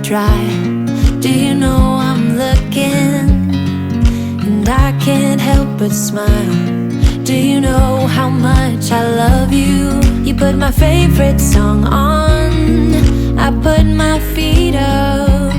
dry. Do you know I'm looking, and I can't help but smile. Do you know how much I love you? You put my favorite song on, I put my feet up,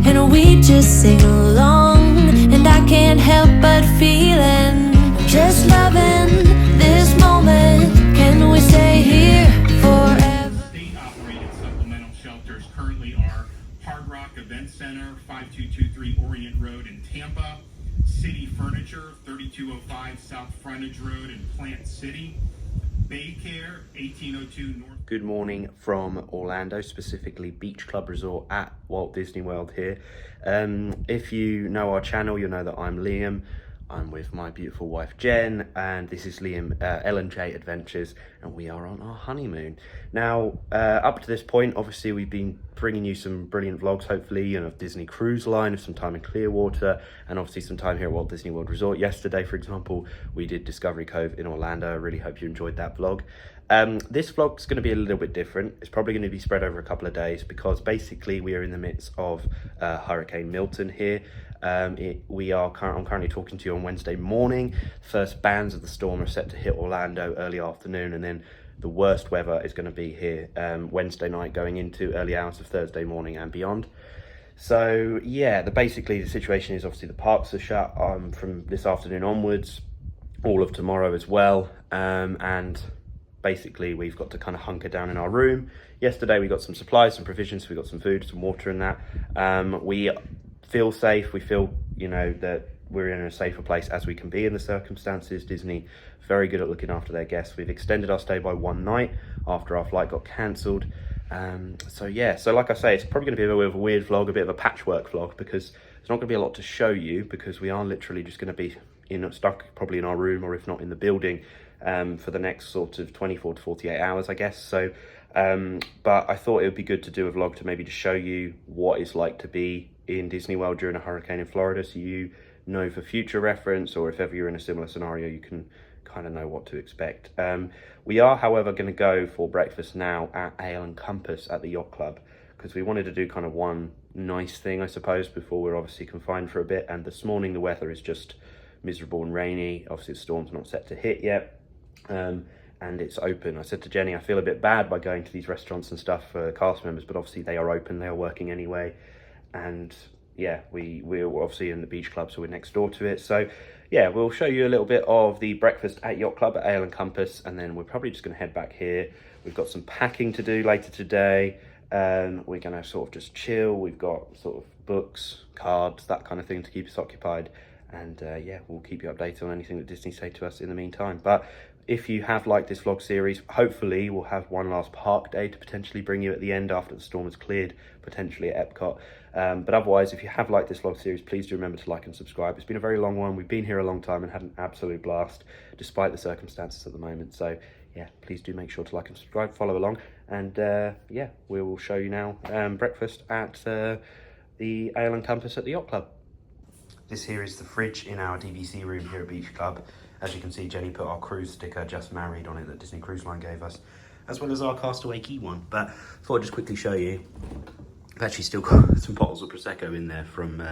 and we just sing along. And I can't help but feeling, just loving this moment. Can we stay here forever? State-operated supplemental shelters currently are Hard Rock Event Center, 5223 Orient Road in Tampa, City Furniture, 3205 South Frontage Road in Plant City, Bay Care, 1802 North. Good morning from Orlando, specifically Beach Club Resort at Walt Disney World here. If you know our channel, you'll know that I'm Liam. I'm with my beautiful wife Jen, and this is Liam L&J Adventures, and we are on our honeymoon. Now, up to this point, obviously we've been bringing you some brilliant vlogs, hopefully, of Disney Cruise Line, of some time in Clearwater, and obviously some time here at Walt Disney World Resort. Yesterday, for example, we did Discovery Cove in Orlando. I really hope you enjoyed that vlog. This vlog's going to be a little bit different. It's probably going to be spread over a couple of days because basically we are in the midst of Hurricane Milton here. I'm currently talking to you on Wednesday morning. First bands of the storm are set to hit Orlando early afternoon, and then the worst weather is going to be here Wednesday night going into early hours of Thursday morning and beyond. So yeah, basically the situation is obviously the parks are shut from this afternoon onwards, all of tomorrow as well, and basically we've got to kind of hunker down in our room. Yesterday we got some supplies, some provisions, we got some food, some water and that. We feel safe. We feel, that we're in a safer place as we can be in the circumstances. Disney, very good at looking after their guests. We've extended our stay by one night after our flight got cancelled. So like I say, it's probably going to be a bit of a weird vlog, a bit of a patchwork vlog, because there's not going to be a lot to show you, because we are literally just going to be stuck probably in our room, or if not in the building, for the next sort of 24 to 48 hours, I guess. So but I thought it would be good to do a vlog to maybe to show you what it's like to be in Disney World during a hurricane in Florida, so you know for future reference, or if ever you're in a similar scenario, you can kind of know what to expect. We are, however, going to go for breakfast now at Ale & Compass at the Yacht Club, because we wanted to do kind of one nice thing, I suppose, before we're obviously confined for a bit. And this morning the weather is just miserable and rainy. Obviously the storm's not set to hit yet, and it's open. I said to Jenny, I feel a bit bad by going to these restaurants and stuff for cast members, but obviously they are open, they are working anyway. And yeah, we're obviously in the beach club, so we're next door to it. So yeah, we'll show you a little bit of the breakfast at Yacht Club at Ale & Compass, and then we're probably just going to head back here. We've got some packing to do later today. We're going to sort of just chill. We've got sort of books, cards, that kind of thing to keep us occupied. And yeah, we'll keep you updated on anything that Disney say to us in the meantime. But if you have liked this vlog series, hopefully we'll have one last park day to potentially bring you at the end after the storm has cleared, potentially at Epcot. But otherwise, if you have liked this vlog series, please do remember to like and subscribe. It's been a very long one. We've been here a long time and had an absolute blast, despite the circumstances at the moment. So yeah, please do make sure to like and subscribe, follow along. And yeah, we will show you now breakfast at the Ale & Compass at the Yacht Club. This here is the fridge in our DVC room here at Beach Club. As you can see, Jenny put our cruise sticker, Just Married, on it that Disney Cruise Line gave us, as well as our Castaway Key one. But I thought I'd just quickly show you. I've actually still got some bottles of Prosecco in there from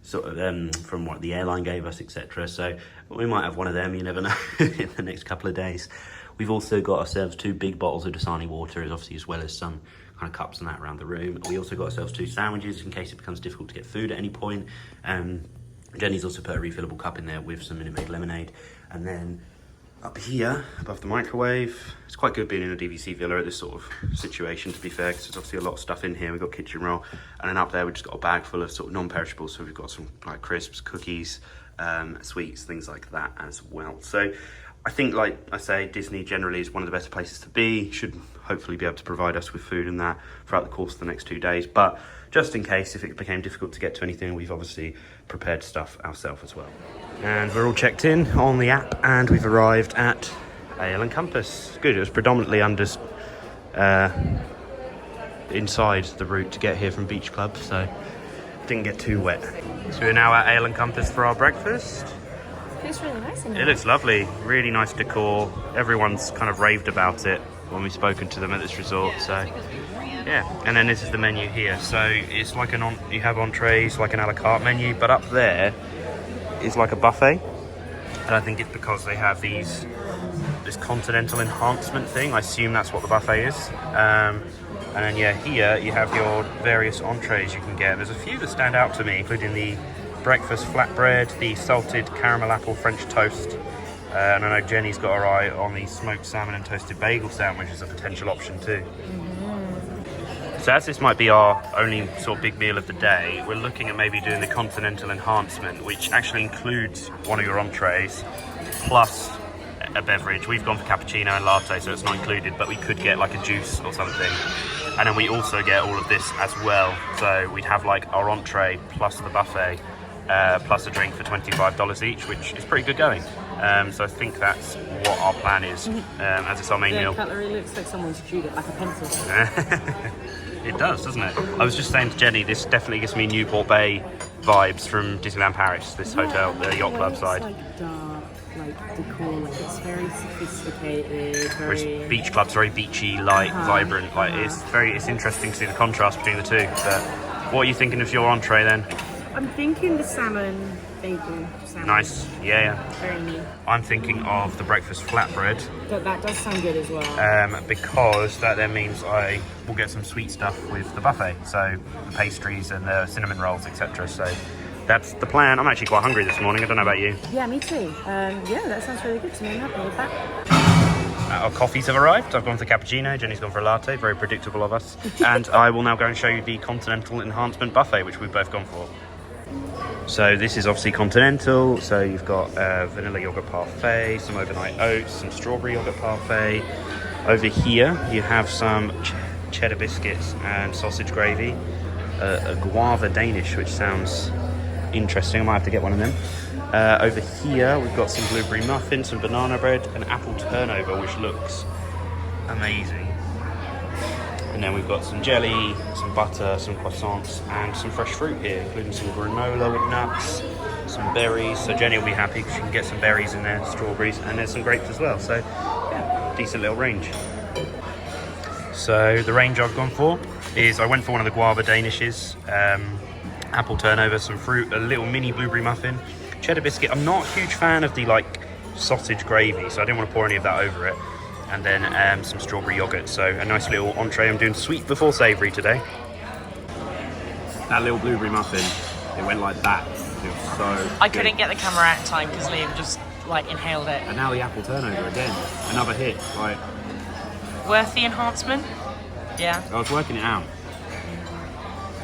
from what the airline gave us, etc. So we might have one of them, you never know, in the next couple of days. We've also got ourselves 2 big bottles of Dasani water, obviously, as well as some kind of cups and that around the room. We also got ourselves 2 sandwiches in case it becomes difficult to get food at any point. Jenny's also put a refillable cup in there with some Minute Maid lemonade. And then up here, above the microwave, it's quite good being in a DVC villa at this sort of situation, to be fair, because there's obviously a lot of stuff in here. We've got kitchen roll, and then up there we've just got a bag full of sort of non-perishables. So we've got some like crisps, cookies, sweets, things like that as well. So I think, like I say, Disney generally is one of the better places to be. Should hopefully be able to provide us with food and that throughout the course of the next 2 days. But just in case, if it became difficult to get to anything, we've obviously prepared stuff ourselves as well. And we're all checked in on the app, and we've arrived at Ale & Compass. Good, it was predominantly inside the route to get here from Beach Club, so didn't get too wet. So we're now at Ale & Compass for our breakfast. It looks really nice in there. It looks lovely, really nice decor. Everyone's kind of raved about it. when we've spoken to them at this resort. So yeah, and then this is the menu here. So it's like you have entrees, like an a la carte menu, but up there is like a buffet. And I think it's because they have this continental enhancement thing. I assume that's what the buffet is. And then yeah, here you have your various entrees you can get. There's a few that stand out to me, including the breakfast flatbread, the salted caramel apple French toast, and I know Jenny's got her eye on the smoked salmon and toasted bagel sandwich as a potential option too. So as this might be our only sort of big meal of the day, we're looking at maybe doing the continental enhancement, which actually includes one of your entrees plus a beverage. We've gone for cappuccino and latte, so it's not included, but we could get like a juice or something. And then we also get all of this as well. So we'd have like our entree plus the buffet, plus a drink for $25 each, which is pretty good going. So I think that's what our plan is, as it's our main meal. The cutlery looks like someone's chewed it like a pencil. It does, doesn't it? I was just saying to Jenny, this definitely gives me Newport Bay vibes from Disneyland Paris, this hotel, the yacht club side. It's like dark, like decor, like it's very sophisticated, Whereas very... beach club's very beachy, light, vibrant. Like it's interesting to see the contrast between the two. But what are you thinking of your entree then? I'm thinking the salmon bagel sandwich. Nice, yeah. Very neat. I'm thinking of the breakfast flatbread. That does sound good as well. Because that then means I will get some sweet stuff with the buffet. So the pastries and the cinnamon rolls, etc. So that's the plan. I'm actually quite hungry this morning. I don't know about you. Yeah, me too. Yeah, that sounds really good to me. I'm happy with that. Our coffees have arrived. I've gone for cappuccino. Jenny's gone for a latte. Very predictable of us. And I will now go and show you the continental enhancement buffet, which we've both gone for. So this is obviously continental. So you've got vanilla yogurt parfait, some overnight oats, some strawberry yogurt parfait. Over here you have some cheddar biscuits and sausage gravy, a guava Danish, which sounds interesting. I might have to get one of them. Over here we've got some blueberry muffins, some banana bread, and apple turnover, which looks amazing. And then we've got some jelly, some butter, some croissants, and some fresh fruit here, including some granola with nuts, some berries. So Jenny will be happy because she can get some berries in there, strawberries, and there's some grapes as well. So yeah, decent little range. So the range I've gone for is I went for one of the guava Danishes, apple turnover, some fruit, a little mini blueberry muffin, cheddar biscuit. I'm not a huge fan of the like sausage gravy, so I didn't want to pour any of that over it. And then some strawberry yogurt, so a nice little entree. I'm doing sweet before savoury today. That little blueberry muffin, it went like that. It was so I good. couldn't get the camera out in time because Liam just like inhaled it. And now the apple turnover again, another hit. Like, Worth the enhancement? Yeah. I was working it out.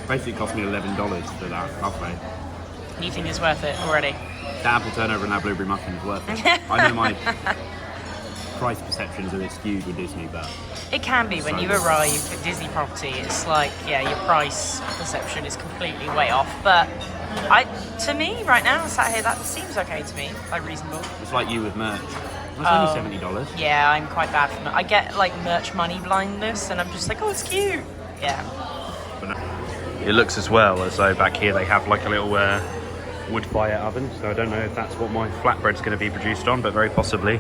Basically cost me $11 for that buffet. You think it's worth it already? That apple turnover and that blueberry muffin is worth it. I know my price perceptions are skewed with Disney, but It can be when you arrive at Disney property. It's like, yeah, your price perception is completely way off. But to me, right now, sat here, that seems okay to me, like reasonable. it's like you with merch. It's only $70. Yeah, I'm quite bad for I get like merch money blindness, and I'm just like, oh, it's cute. Yeah. But no. It looks as well as though back here they have like a little wood fire oven. So I don't know if that's what my flatbread's going to be produced on, but very possibly.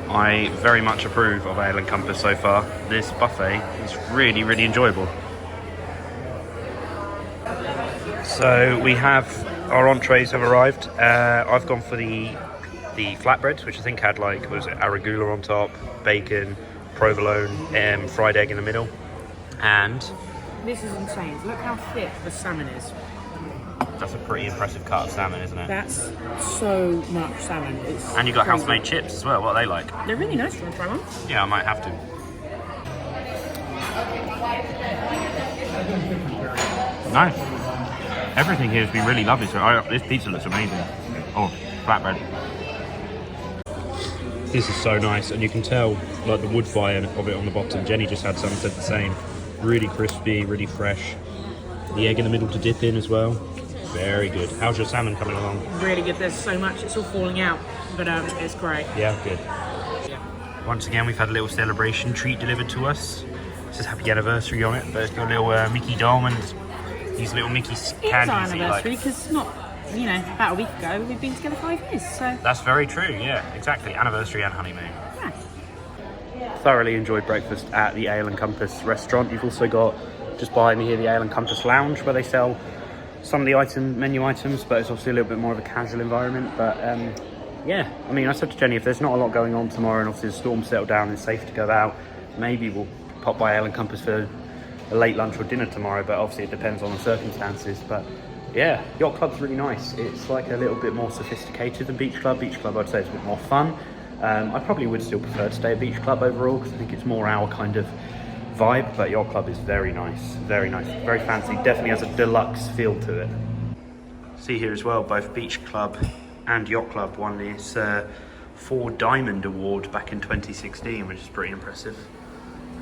I very much approve of Ale and Compass so far. This buffet is really, really enjoyable. So we have our entrees have arrived. I've gone for the flatbread, which I think had like, what was it, arugula on top, bacon, provolone, fried egg in the middle, and This is insane. Look how thick the salmon is. that's a pretty impressive cut of salmon, isn't it? That's so much salmon. It's And you got crazy. house-made chips as well. What are they like? They're really nice. Do you want to try one? Yeah, I might have to. Nice. Everything here has been really lovely. So this pizza looks amazing. Oh, flatbread. This is so nice, and you can tell like the wood fire of it on the bottom. Jenny just had some, said the same. Really crispy, really fresh. The egg in the middle to dip in as well. Very good. How's your salmon coming along? Really good. There's so much. It's all falling out, but it's great. Yeah, good. Once again, we've had a little celebration treat delivered to us. It says happy anniversary on it, but it's got a little Mickey doll and these little Mickey It's our candies. that you like. anniversary because about a week ago we've been together 5 years. So That's very true, yeah, exactly. Anniversary and honeymoon. yeah. thoroughly enjoyed breakfast at the Ale and Compass restaurant. You've also got, just behind me here, the Ale and Compass lounge, where they sell some of the menu items, but it's obviously a little bit more of a casual environment. But yeah, I mean, I said to Jenny, if there's not a lot going on tomorrow and obviously the storm's settled down and it's safe to go out, maybe we'll pop by Ale and Compass for a late lunch or dinner tomorrow, but obviously it depends on the circumstances. But yeah, Yacht Club's really nice. It's like a little bit more sophisticated than Beach Club. Beach Club, I'd say, is a bit more fun. I probably would still prefer to stay at Beach Club overall, because I think it's more our kind of vibe, but Yacht Club is very nice, very fancy. Definitely has a deluxe feel to it. See here as well, both Beach Club and Yacht Club won this 4 Diamond Award back in 2016, which is pretty impressive.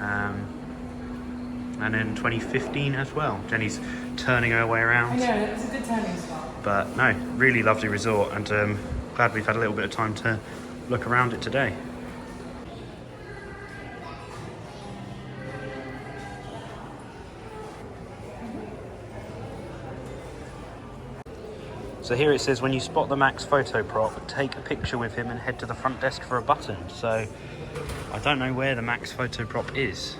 And in 2015 as well. Jenny's turning her way around. I know, it's a good turning spot. But no, really lovely resort, and glad we've had a little bit of time to look around it today. So here it says, when you spot the Max photo prop, take a picture with him and head to the front desk for a button. So I don't know where the Max photo prop is.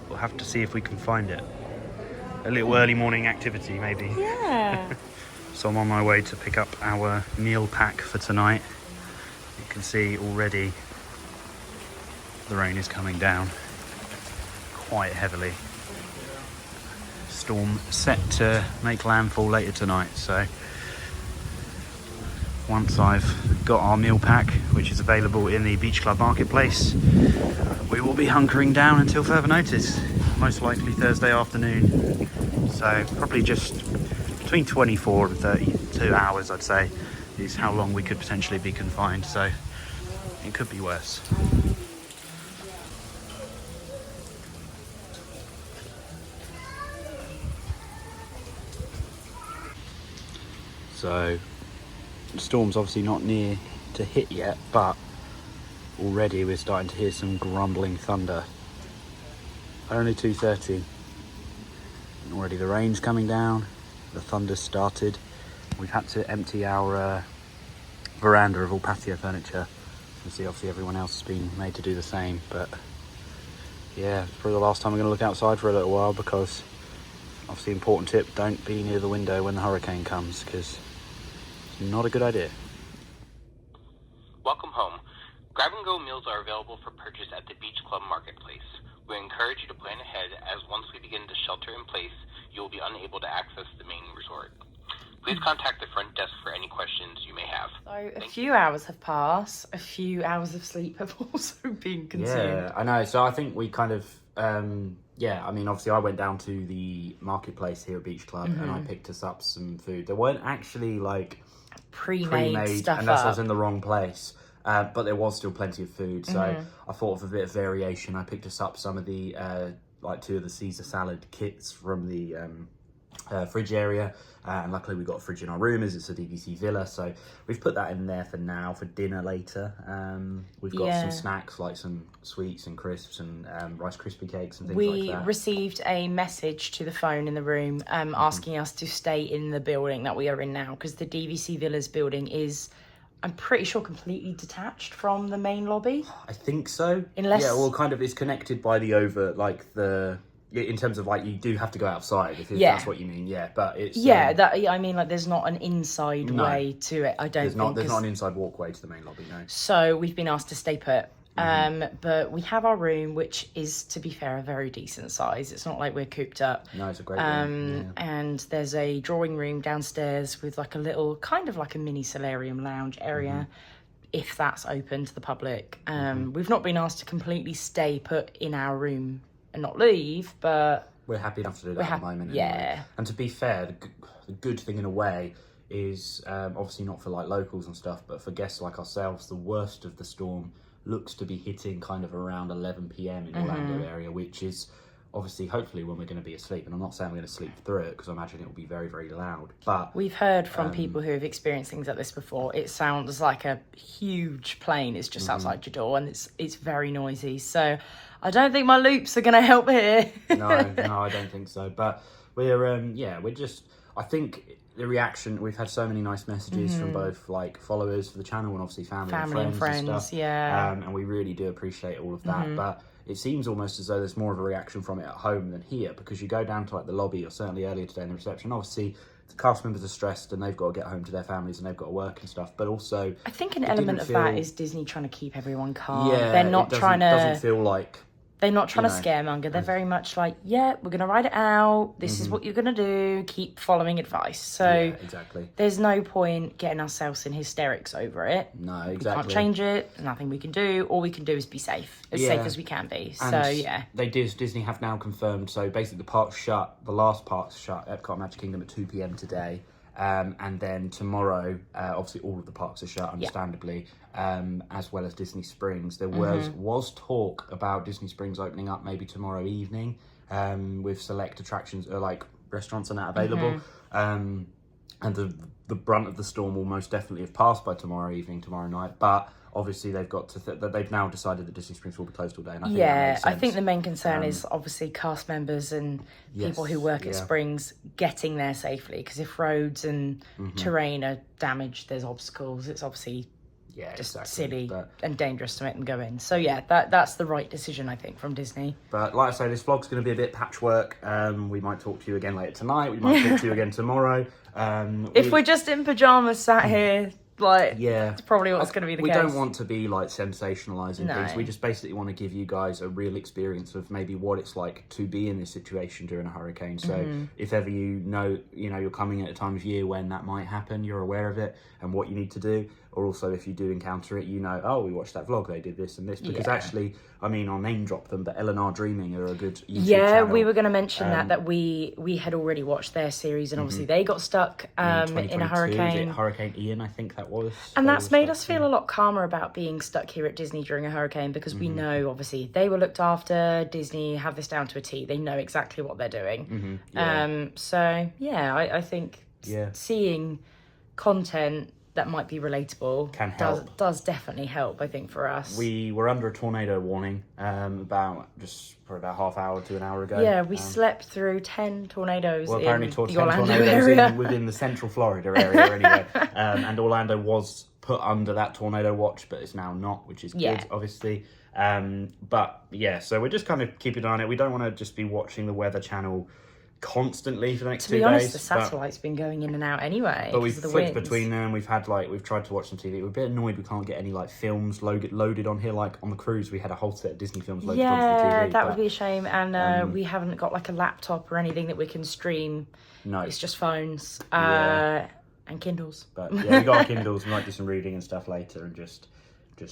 We'll have to see if we can find it. A little early morning activity, maybe. Yeah. So I'm on my way to pick up our meal pack for tonight. You can see already the rain is coming down quite heavily. Storm set to make landfall later tonight, so once I've got our meal pack, which is available in the Beach Club marketplace, we will be hunkering down until further notice, most likely Thursday afternoon. So probably just between 24 and 32 hours, I'd say, is how long we could potentially be confined, so it could be worse. So the storm's obviously not near to hit yet, but already we're starting to hear some grumbling thunder. Only 2:30, and already the rain's coming down, the thunder's started. We've had to empty our veranda of all patio furniture. You can see obviously everyone else has been made to do the same, but yeah, it's probably the last time I'm going to look outside for a little while, because obviously important tip, don't be near the window when the hurricane comes, because it's not a good idea. Welcome home. Grab-and-go meals are available for purchase at the Beach Club Marketplace. We encourage you to plan ahead, as once we begin to shelter in place, you will be unable to access the main resort. Please contact the front desk for any questions you may have. So a few hours have passed, a few hours of sleep have also been consumed. Yeah, I know. So I think we kind of, I mean, obviously I went down to the marketplace here at Beach Club and I picked us up some food. There weren't actually like pre-made stuff unless I was up. in the wrong place. But there was still plenty of food, so I thought of a bit of variation. I picked us up some of the, like 2 of the Caesar salad kits from the fridge area, and luckily we got a fridge in our room as it's a DVC villa, so we've put that in there for now, for dinner later. We've got some snacks like some sweets and crisps and Rice Krispie cakes and things like that. We received a message to the phone in the room asking us to stay in the building that we are in now, because the DVC Villas building is, I'm pretty sure, completely detached from the main lobby. I think so. Unless... Yeah, well, kind of, it's connected by the in terms of like, you do have to go outside if that's what you mean. Yeah, but it's... I mean, like, there's not an inside way to it, I don't think. There's not an inside walkway to the main lobby, no. So we've been asked to stay put. But we have our room, which is, to be fair, a very decent size. It's not like we're cooped up. No, it's a great room. Yeah. And there's a drawing room downstairs with like a little, kind of like a mini solarium lounge area, if that's open to the public. We've not been asked to completely stay put in our room and not leave, but we're happy enough to do that at the moment. Yeah. Anyway. And to be fair, the good thing in a way is obviously not for like locals and stuff, but for guests like ourselves, the worst of the storm looks to be hitting kind of around 11 p.m. in Orlando area, which is obviously hopefully when we're going to be asleep. And I'm not saying we're going to sleep through it, because I imagine it will be very, very loud. But we've heard from people who have experienced things like this before. It sounds like a huge plane is just outside your door, and it's very noisy. So I don't think my loops are going to help here. No, I don't think so. But we're just I think the reaction, we've had so many nice messages from both like followers for the channel and obviously family and friends and stuff. yeah. And we really do appreciate all of that. But it seems almost as though there's more of a reaction from it at home than here, because you go down to like the lobby, or certainly earlier today in the reception, obviously the cast members are stressed and they've got to get home to their families and they've got to work and stuff. But also, I think an element of that is Disney trying to keep everyone calm. Yeah, they're not trying to. Doesn't feel like. They're not trying to scaremonger. They're very much like, yeah, we're going to ride it out. This is what you're going to do. Keep following advice. So exactly. There's no point getting ourselves in hysterics over it. No, exactly. We can't change it. There's nothing we can do. All we can do is be safe. As safe as we can be. And so, yeah. Disney have now confirmed, so basically the park's shut, the last park's shut, Epcot Magic Kingdom at 2 p.m. today. And then tomorrow, obviously all of the parks are shut, understandably, as well as Disney Springs. There was talk about Disney Springs opening up maybe tomorrow evening, with select attractions or like restaurants and that available. And the brunt of the storm will most definitely have passed by tomorrow evening, tomorrow night. But obviously they've got to that they've now decided that Disney Springs will be closed all day. And I think that makes sense. I think the main concern is obviously cast members and people who work at Springs getting there safely. Because if roads and terrain are damaged, there's obstacles. It's obviously just silly and dangerous to make them go in. So that's the right decision, I think, from Disney. But like I say, this vlog's going to be a bit patchwork. We might talk to you again later tonight. We might talk to you again tomorrow. If we're just in pyjamas sat here. It's probably what's going to be the case. We don't want to be like sensationalizing things. We just basically want to give you guys a real experience of maybe what it's like to be in this situation during a hurricane. So if ever you're coming at a time of year when that might happen, you're aware of it and what you need to do. Or also if you do encounter it, we watched that vlog, they did this and this. Because actually, I mean, I'll name drop them, but Ellen Dreaming are a good YouTube channel. We were going to mention that we had already watched their series, and obviously they got stuck in a hurricane. Hurricane Ian, I think that was. And that's made us feel a lot calmer about being stuck here at Disney during a hurricane, because we know, obviously, they were looked after. Disney have this down to a T. They know exactly what they're doing. I think seeing content that might be relatable can help. Does definitely help, I think, for us. We were under a tornado warning about half hour to an hour ago. Yeah, we slept through 10 tornadoes apparently in the 10 Orlando tornadoes area. within the central Florida area anyway. And Orlando was put under that tornado watch, but it's now not, which is good, obviously. So we're just kind of keeping an eye on it. We don't want to just be watching the Weather Channel constantly for the next 2 days. To be honest, the satellite's been going in and out anyway. But we've flipped between them. We've tried to watch some TV. We're a bit annoyed we can't get any like films loaded on here. Like on the cruise, we had a whole set of Disney films loaded onto the TV. That would be a shame. And we haven't got like a laptop or anything that we can stream. No, it's just phones and Kindles. But we got our Kindles. We might do some reading and stuff later and just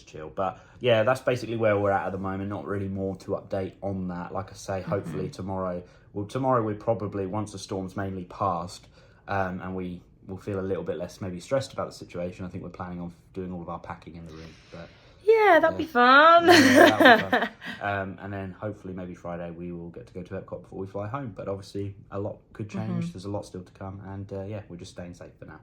chill. But that's basically where we're at the moment. Not really more to update on that. Like I say, hopefully tomorrow we're probably, once the storm's mainly passed, and we will feel a little bit less maybe stressed about the situation. I think we're planning on doing all of our packing in the room. But that'd be fun. That'd be fun. And then hopefully maybe Friday we will get to go to Epcot before we fly home. But obviously a lot could change. There's a lot still to come, and we're just staying safe for now.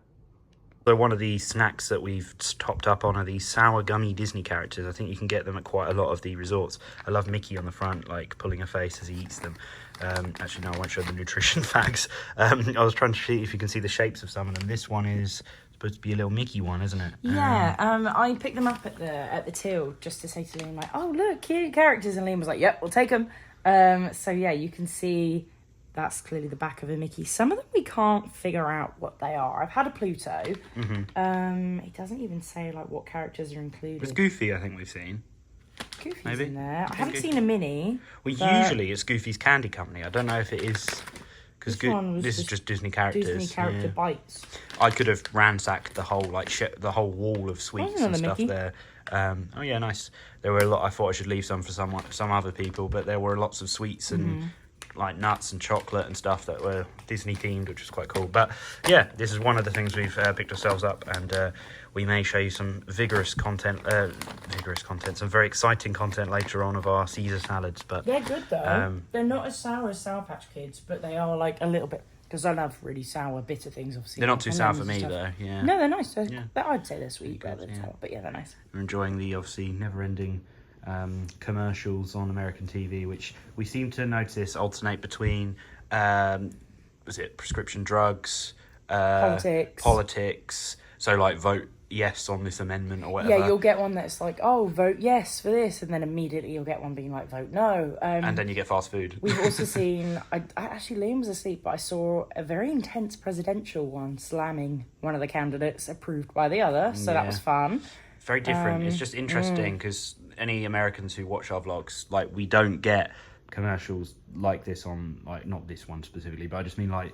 So one of the snacks that we've topped up on are these sour gummy Disney characters. I think you can get them at quite a lot of the resorts. I love Mickey on the front, like pulling a face as he eats them. Actually, no, I won't show the nutrition facts. I was trying to see if you can see the shapes of some of them. This one is supposed to be a little Mickey one, isn't it? I picked them up at the till just to say to Liam, like, oh, look, cute characters. And Liam was like, yep, we'll take them. You can see that's clearly the back of a Mickey. Some of them we can't figure out what they are. I've had a Pluto. It doesn't even say like what characters are included. It's Goofy, I think we've seen. Goofy's maybe in there. I haven't seen a Minnie. Well, usually it's Goofy's Candy Company. I don't know if it is, because this is just Disney characters. Disney character bites. I could have ransacked the whole the whole wall of sweets and stuff Mickey. There. Nice. There were a lot. I thought I should leave some for some other people, but there were lots of sweets and like nuts and chocolate and stuff that were Disney themed, which was quite cool. But this is one of the things we've picked ourselves up, and we may show you some vigorous content, some very exciting content later on of our Caesar salads. But they're good though. They're not as sour as Sour Patch Kids, but they are like a little bit, because I love really sour, bitter things. Obviously, they're not too sour for me though. Yeah. No, they're nice. But I'd say they're sweet rather than sour. But they're nice. We're enjoying the obviously never-ending commercials on American TV, which we seem to notice alternate between was it prescription drugs, Politics. So like vote yes on this amendment or whatever. Yeah, you'll get one that's like, oh, vote yes for this, and then immediately you'll get one being like, vote no. And then you get fast food. We've also seen, I actually, Liam was asleep, but I saw a very intense presidential one slamming one of the candidates approved by the other, so that was fun. Very different. It's just interesting because any Americans who watch our vlogs, like, we don't get commercials like this on, like, not this one specifically, but I just mean like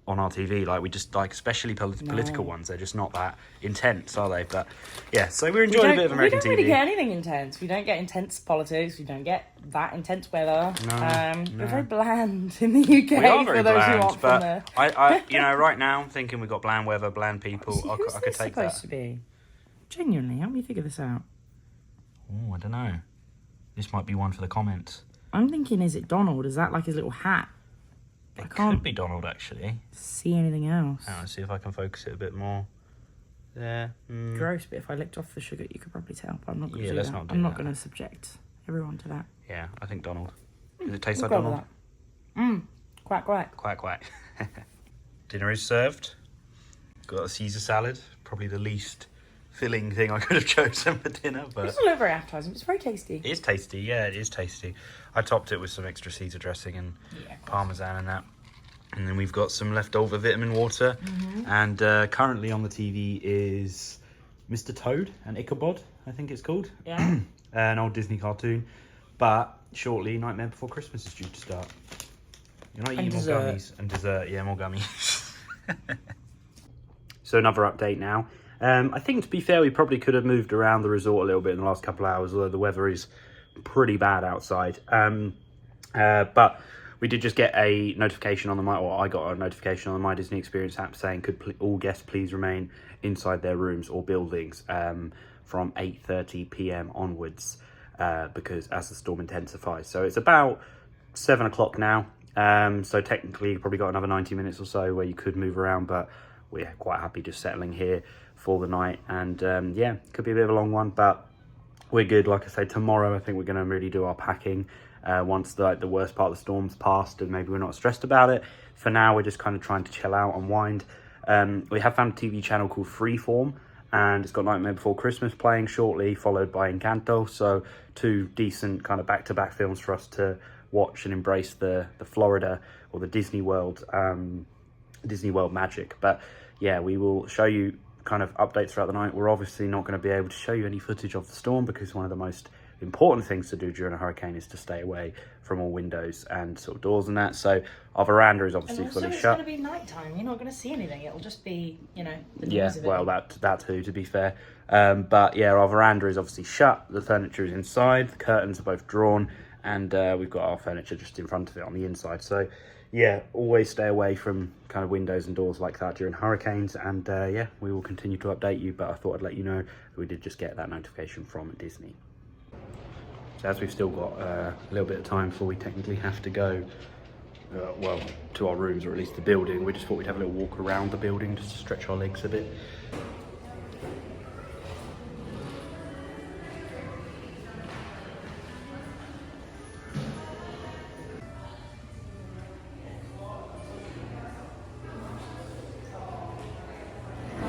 on our TV, like we just like, especially political ones, they're just not that intense, are they? But yeah, so we're enjoying a bit of American TV. We don't really get anything intense. We don't get intense politics. We don't get that intense weather. We're very bland in the UK. We are very for those bland, who aren't but from there. I you know, right now I'm thinking we've got bland weather, bland people. I could take that. Supposed to be? Genuinely, help me figure this out. Oh, I don't know. This might be one for the comments. I'm thinking, is it Donald? Is that like his little hat? It could be Donald, actually. See anything else? Let's see if I can focus it a bit more. There. Gross, but if I licked off the sugar, you could probably tell. But I'm not going to do let's that. not do I'm not that. going to subject everyone to that. Yeah, I think Donald. Does it taste We'll like go with Donald? that. Quack, quack. Quack, quack. Dinner is served. Got a Caesar salad. Probably the least filling thing I could have chosen for dinner, but It doesn't look very appetizing, but it's very tasty. it is tasty. Yeah, it is tasty. I topped it with some extra Caesar dressing and parmesan and that. And then we've got some leftover vitamin water. And currently on the TV is Mr. Toad and Ichabod, I think it's called. Yeah. An old Disney cartoon. But shortly, Nightmare Before Christmas is due to start. You're not eating more gummies. And dessert, yeah, more gummies. So another update now. I think, to be fair, we probably could have moved around the resort a little bit in the last couple of hours, although the weather is pretty bad outside. But we did just get a notification on I got a notification on the My Disney Experience app saying, could all guests please remain inside their rooms or buildings from 8:30 p.m. onwards, because as the storm intensifies. So it's about 7 o'clock now. So technically you've probably got another 90 minutes or so where you could move around, but we're quite happy just settling here for the night. And yeah, could be a bit of a long one, but we're good. Like I say, tomorrow I think we're going to really do our packing once the worst part of the storm's passed and maybe we're not stressed about it. For now, we're just kind of trying to chill out and wind. We have found a TV channel called Freeform, and it's got Nightmare Before Christmas playing shortly, followed by Encanto. So 2 decent kind of back-to-back films for us to watch and embrace the Florida or the Disney World magic. But yeah, we will show you kind of updates throughout the night. We're obviously not going to be able to show you any footage of the storm because one of the most important things to do during a hurricane is to stay away from all windows and sort of doors and that. So our veranda is obviously fully shut. It's going to be nighttime. You're not going to see anything. It'll just be, the noise of it. Well, that too, to be fair. But yeah, our veranda is obviously shut. The furniture is inside. The curtains are both drawn, and we've got our furniture just in front of it on the inside. So yeah, always stay away from kind of windows and doors like that during hurricanes. And yeah, we will continue to update you. But I thought I'd let you know that we did just get that notification from Disney. So as we've still got a little bit of time before we technically have to go, well, to our rooms, or at least the building, we just thought we'd have a little walk around the building just to stretch our legs a bit.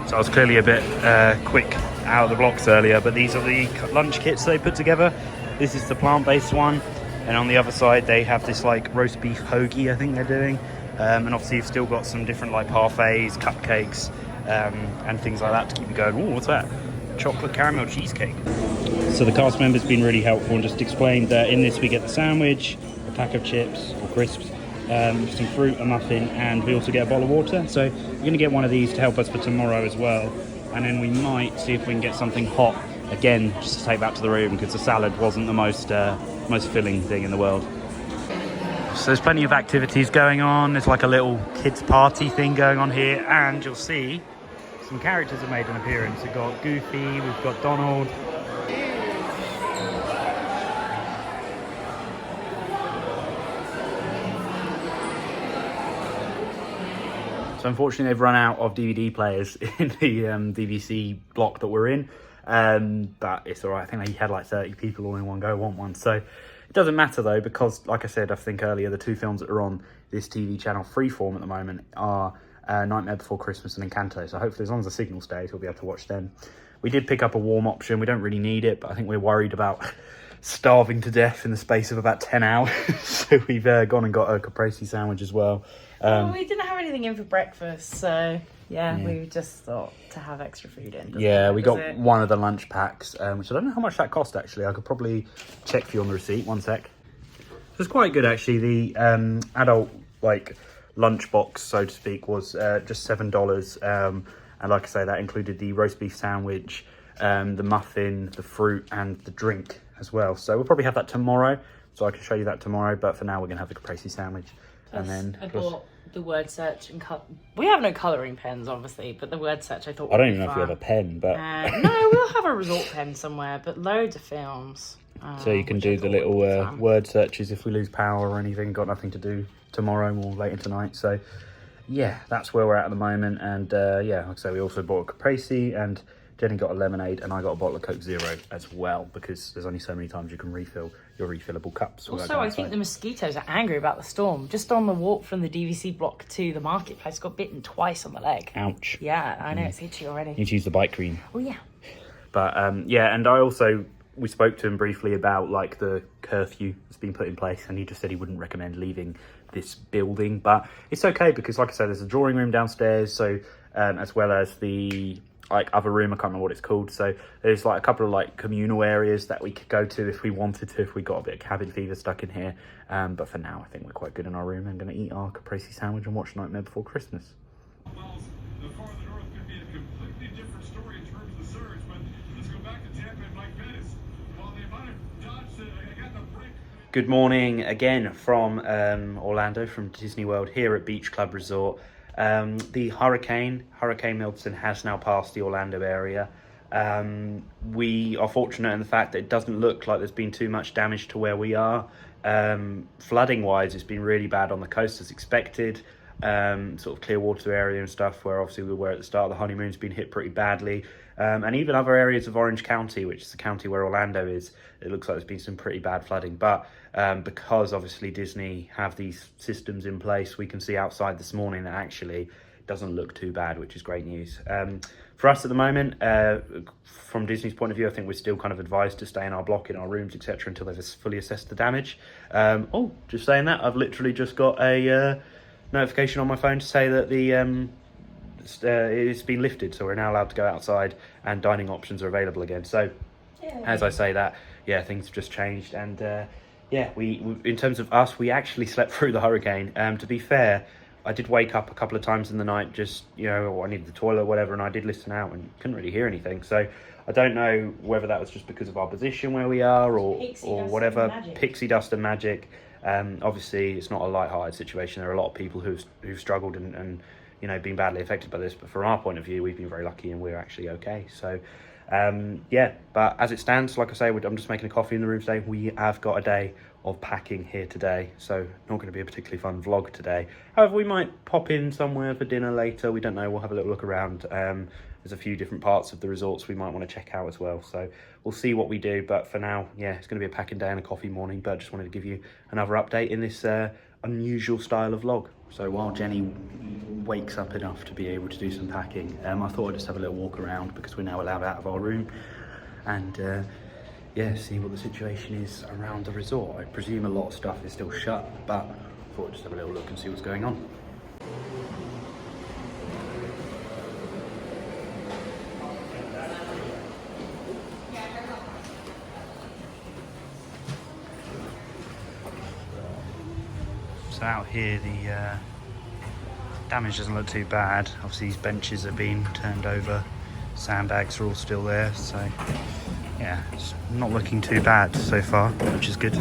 So I was clearly a bit quick out of the blocks earlier, but these are the lunch kits they put together. This is the plant-based one, and on the other side they have this like roast beef hoagie I think they're doing, and obviously you've still got some different like parfaits, cupcakes, and things like that to keep you going. Oh, what's that? Chocolate caramel cheesecake. So the cast member's been really helpful and just explained that in this we get the sandwich, a pack of chips or crisps, some fruit, a muffin, and we also get a bottle of water. So we're going to get one of these to help us for tomorrow as well, and then we might see if we can get something hot again just to take back to the room, because the salad wasn't the most filling thing in the world. So there's plenty of activities going on. There's like a little kids party thing going on here, and you'll see some characters have made an appearance. We've got Goofy, we've got Donald. So unfortunately they've run out of DVD players in the DVC block that we're in. But it's all right. I think they had like 30 people all in one go want one. So It doesn't matter though, because like I said, I think earlier, the two films that are on this TV channel Freeform at the moment are Nightmare Before Christmas and Encanto. So hopefully, as long as the signal stays, we'll be able to watch them. We did pick up a warm option. We don't really need it, but I think we're worried about starving to death in the space of about 10 hours. So we've gone and got a caprese sandwich as well. Well, we didn't have anything in for breakfast, so yeah. We just thought to have extra food in. We got one of the lunch packs, which I don't know how much that cost actually. I could probably check for you on the receipt. One sec. It's quite good actually. The adult lunch box, so to speak, was just $7. And like I say, that included the roast beef sandwich, the muffin, the fruit, and the drink as well. So we'll probably have that tomorrow. So I can show you that tomorrow. But for now, we're gonna have the caprese sandwich. Plus, and then I bought the word search and we have no colouring pens, obviously, but the word search I thought. I don't even know if we have a pen, but no, we'll have a resort pen somewhere. But loads of films. So you can do the little word searches if we lose power or anything. Got nothing to do tomorrow or later tonight. So yeah, that's where we're at the moment. And yeah, like I say, we also bought a caprese, and Jenny got a lemonade, and I got a bottle of Coke Zero as well, because there's only so many times you can refill your refillable cups. Also, I think the mosquitoes are angry about the storm. Just on the walk from the DVC block to the marketplace, got bitten twice on the leg. Ouch. Yeah, I know, it's itchy already. You need to use the bite cream. Oh yeah. But yeah, and we spoke to him briefly about the curfew that's been put in place, and he just said he wouldn't recommend leaving this building, but it's okay because, like I said, there's a drawing room downstairs, so as well as the other room, I can't remember what it's called. So there's a couple of communal areas that we could go to if we wanted to, if we got a bit of cabin fever stuck in here. But for now, I think we're quite good in our room. I'm going to eat our caprese sandwich and watch Nightmare Before Christmas. The farther north could be a completely different story in terms of the surge, but let's go back to Tampa and Mike Pettis. While the amount of dodge that I got the break. Good morning again from Orlando, from Disney World here at Beach Club Resort. The Hurricane Milton has now passed the Orlando area. We are fortunate in the fact that it doesn't look like there's been too much damage to where we are. Flooding wise, it's been really bad on the coast as expected. Sort of Clearwater area and stuff, where obviously we were at the start of the honeymoon's been hit pretty badly. And even other areas of Orange County, which is the county where Orlando is, it looks like there's been some pretty bad flooding. But because obviously Disney have these systems in place, we can see outside this morning that actually doesn't look too bad, which is great news. For us at the moment, from Disney's point of view, I think we're still kind of advised to stay in our block, in our rooms, etc., until they've fully assessed the damage. Just saying that, I've literally just got a notification on my phone to say that it's been lifted, so we're now allowed to go outside and dining options are available again. So as I say that, yeah, things have just changed. And yeah, we in terms of us, we actually slept through the hurricane. To be fair, I did wake up a couple of times in the night, just I needed the toilet or whatever, and I did listen out and couldn't really hear anything. So I don't know whether that was just because of our position where we are, or whatever. Pixie dust and magic. Obviously it's not a light-hearted situation. There are a lot of people who've struggled and been badly affected by this, but from our point of view, we've been very lucky and we're actually okay. So yeah, but as it stands, like I say, I'm just making a coffee in the room today. We have got a day of packing here today, so not going to be a particularly fun vlog today. However, we might pop in somewhere for dinner later, we don't know. We'll have a little look around. There's a few different parts of the resorts we might want to check out as well, so we'll see what we do. But for now, yeah, it's going to be a packing day and a coffee morning, but I just wanted to give you another update in this unusual style of vlog. So while Jenny wakes up enough to be able to do some packing, I thought I'd just have a little walk around, because we're now allowed out of our room, and yeah, see what the situation is around the resort. I presume a lot of stuff is still shut, but I thought I'd just have a little look and see what's going on. So out here, the damage doesn't look too bad. Obviously these benches are being turned over, sandbags are all still there, so yeah, it's not looking too bad so far, which is good.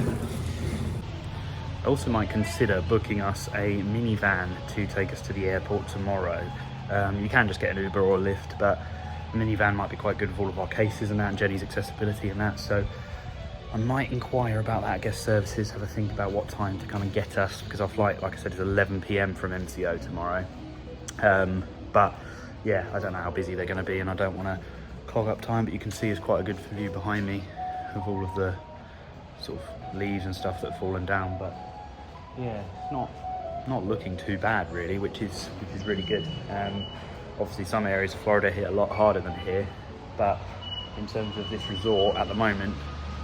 I also might consider booking us a minivan to take us to the airport tomorrow. You can just get an Uber or a Lyft, but a minivan might be quite good with all of our cases and that, and Jenny's accessibility and that, so I might inquire about that at guest services, have a think about what time to come and get us, because our flight, like I said, is 11 PM from MCO tomorrow. But yeah, I don't know how busy they're going to be, and I don't want to clog up time, but you can see it's quite a good view behind me of all of the sort of leaves and stuff that have fallen down, but yeah, it's not looking too bad really, which is really good. Obviously some areas of Florida hit a lot harder than here, but in terms of this resort at the moment,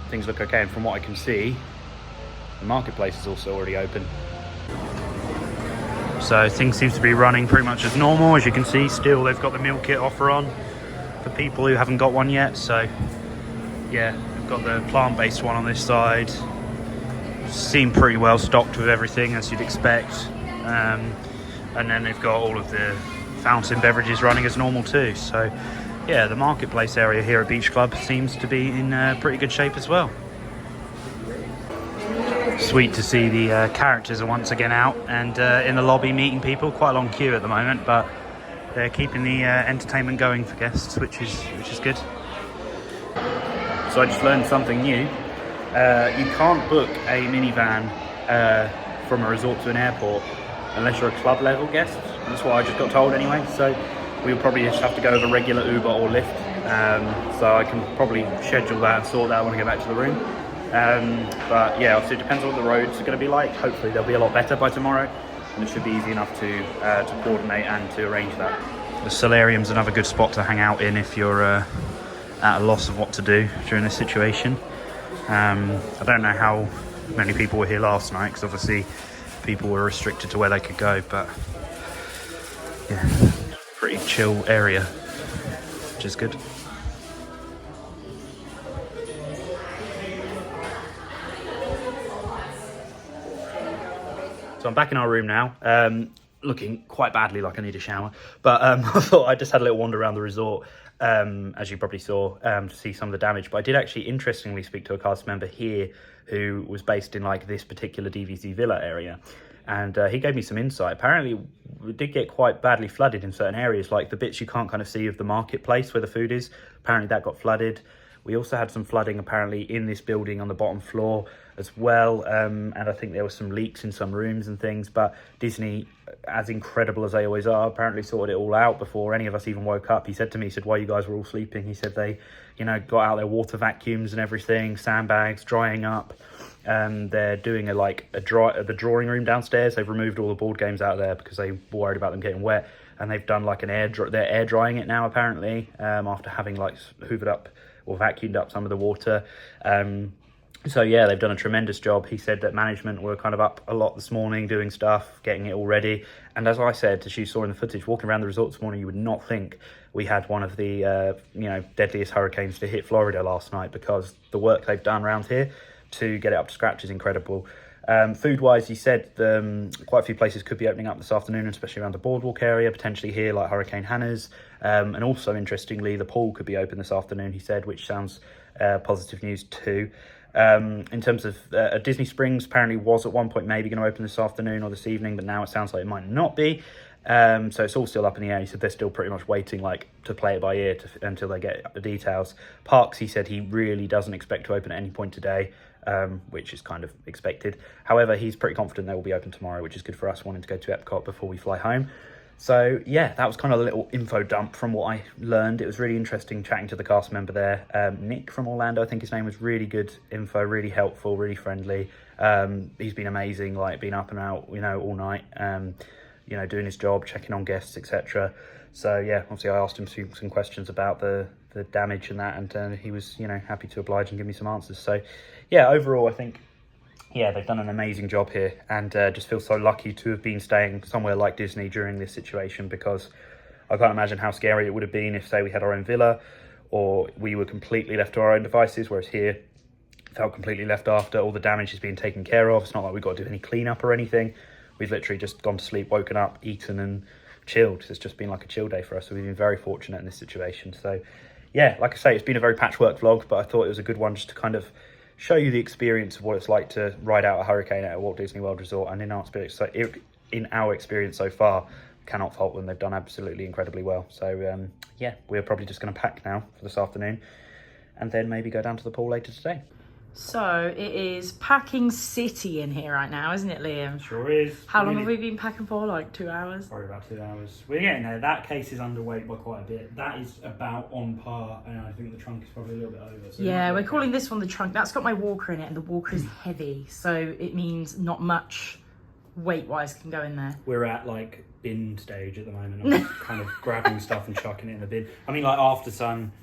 things look okay. And from what I can see, the marketplace is also already open. So things seem to be running pretty much as normal. As you can see, still they've got the meal kit offer on for people who haven't got one yet. So yeah, we've got the plant-based one on this side. Seem pretty well stocked with everything as you'd expect. And then they've got all of the fountain beverages running as normal too. So yeah, the marketplace area here at Beach Club seems to be in pretty good shape as well. Sweet to see the characters are once again out and in the lobby meeting people. Quite a long queue at the moment, but they're keeping the entertainment going for guests, which is good. So I just learned something new. You can't book a minivan from a resort to an airport unless you're a club level guest. That's what I just got told anyway. So we'll probably just have to go with a regular Uber or Lyft. So I can probably schedule that and sort that when I get back to the room. But yeah, obviously it depends on what the roads are going to be like. Hopefully they'll be a lot better by tomorrow, and it should be easy enough to coordinate and to arrange that. The solarium's another good spot to hang out in if you're at a loss of what to do during this situation. I don't know how many people were here last night, because obviously people were restricted to where they could go, but yeah, pretty chill area, which is good. So I'm back in our room now, looking quite badly like I need a shower, but I thought I just had a little wander around the resort, as you probably saw, to see some of the damage. But I did actually interestingly speak to a cast member here who was based in like this particular DVC villa area, and he gave me some insight. Apparently we did get quite badly flooded in certain areas, like the bits you can't kind of see of the marketplace where the food is. Apparently that got flooded. We also had some flooding apparently in this building on the bottom floor as well, and I think there were some leaks in some rooms and things, but Disney, as incredible as they always are, apparently sorted it all out before any of us even woke up. He said to me, he said, while you guys were all sleeping, he said they, got out their water vacuums and everything, sandbags, drying up. They're doing the drawing room downstairs. They've removed all the board games out of there because they were worried about them getting wet, and they've done like they're air drying it now apparently, after having like hoovered up or vacuumed up some of the water. So yeah, they've done a tremendous job. He said that management were kind of up a lot this morning doing stuff, getting it all ready. And as I said, as you saw in the footage, walking around the resort this morning, you would not think we had one of the deadliest hurricanes to hit Florida last night, because the work they've done around here to get it up to scratch is incredible. Food-wise, he said quite a few places could be opening up this afternoon, especially around the boardwalk area, potentially here like Hurricane Hannah's. And also, interestingly, the pool could be open this afternoon, he said, which sounds positive news too. In terms of Disney Springs, apparently was at one point maybe going to open this afternoon or this evening, but now it sounds like it might not be. So it's all still up in the air. He said they're still pretty much waiting to play it by ear until they get the details. Parks, he said he really doesn't expect to open at any point today, which is kind of expected. However, he's pretty confident they will be open tomorrow, which is good for us wanting to go to Epcot before we fly home. So yeah, that was kind of a little info dump from what I learned. It was really interesting chatting to the cast member there. Nick from Orlando, I think his name was. Really good info, really helpful, really friendly. He's been amazing, been up and out, all night, doing his job, checking on guests, etc. So yeah, obviously I asked him some questions about the damage and that, and he was, happy to oblige and give me some answers. So yeah, overall, I think, yeah, they've done an amazing job here, and just feel so lucky to have been staying somewhere like Disney during this situation, because I can't imagine how scary it would have been if, say, we had our own villa or we were completely left to our own devices, whereas here, felt completely left after. All the damage is being taken care of. It's not like we've got to do any cleanup or anything. We've literally just gone to sleep, woken up, eaten and chilled. It's just been like a chill day for us, so we've been very fortunate in this situation. So yeah, like I say, it's been a very patchwork vlog, but I thought it was a good one just to kind of show you the experience of what it's like to ride out a hurricane at a Walt Disney World resort. And in our experience so far, cannot fault them. They've done absolutely incredibly well. So yeah, we're probably just going to pack now for this afternoon, and then maybe go down to the pool later today. So it is packing city in here right now, isn't it, Liam? Sure is. How long have we been packing for? Like 2 hours? Probably about 2 hours. We're getting there. That case is underweight by quite a bit. That is about on par, and I think the trunk is probably a little bit over. So yeah, we're calling this one the trunk. That's got my walker in it, and the walker is heavy, so it means not much weight-wise can go in there. We're at like bin stage at the moment. I'm just kind of grabbing stuff and chucking it in the bin. I mean, like after sun.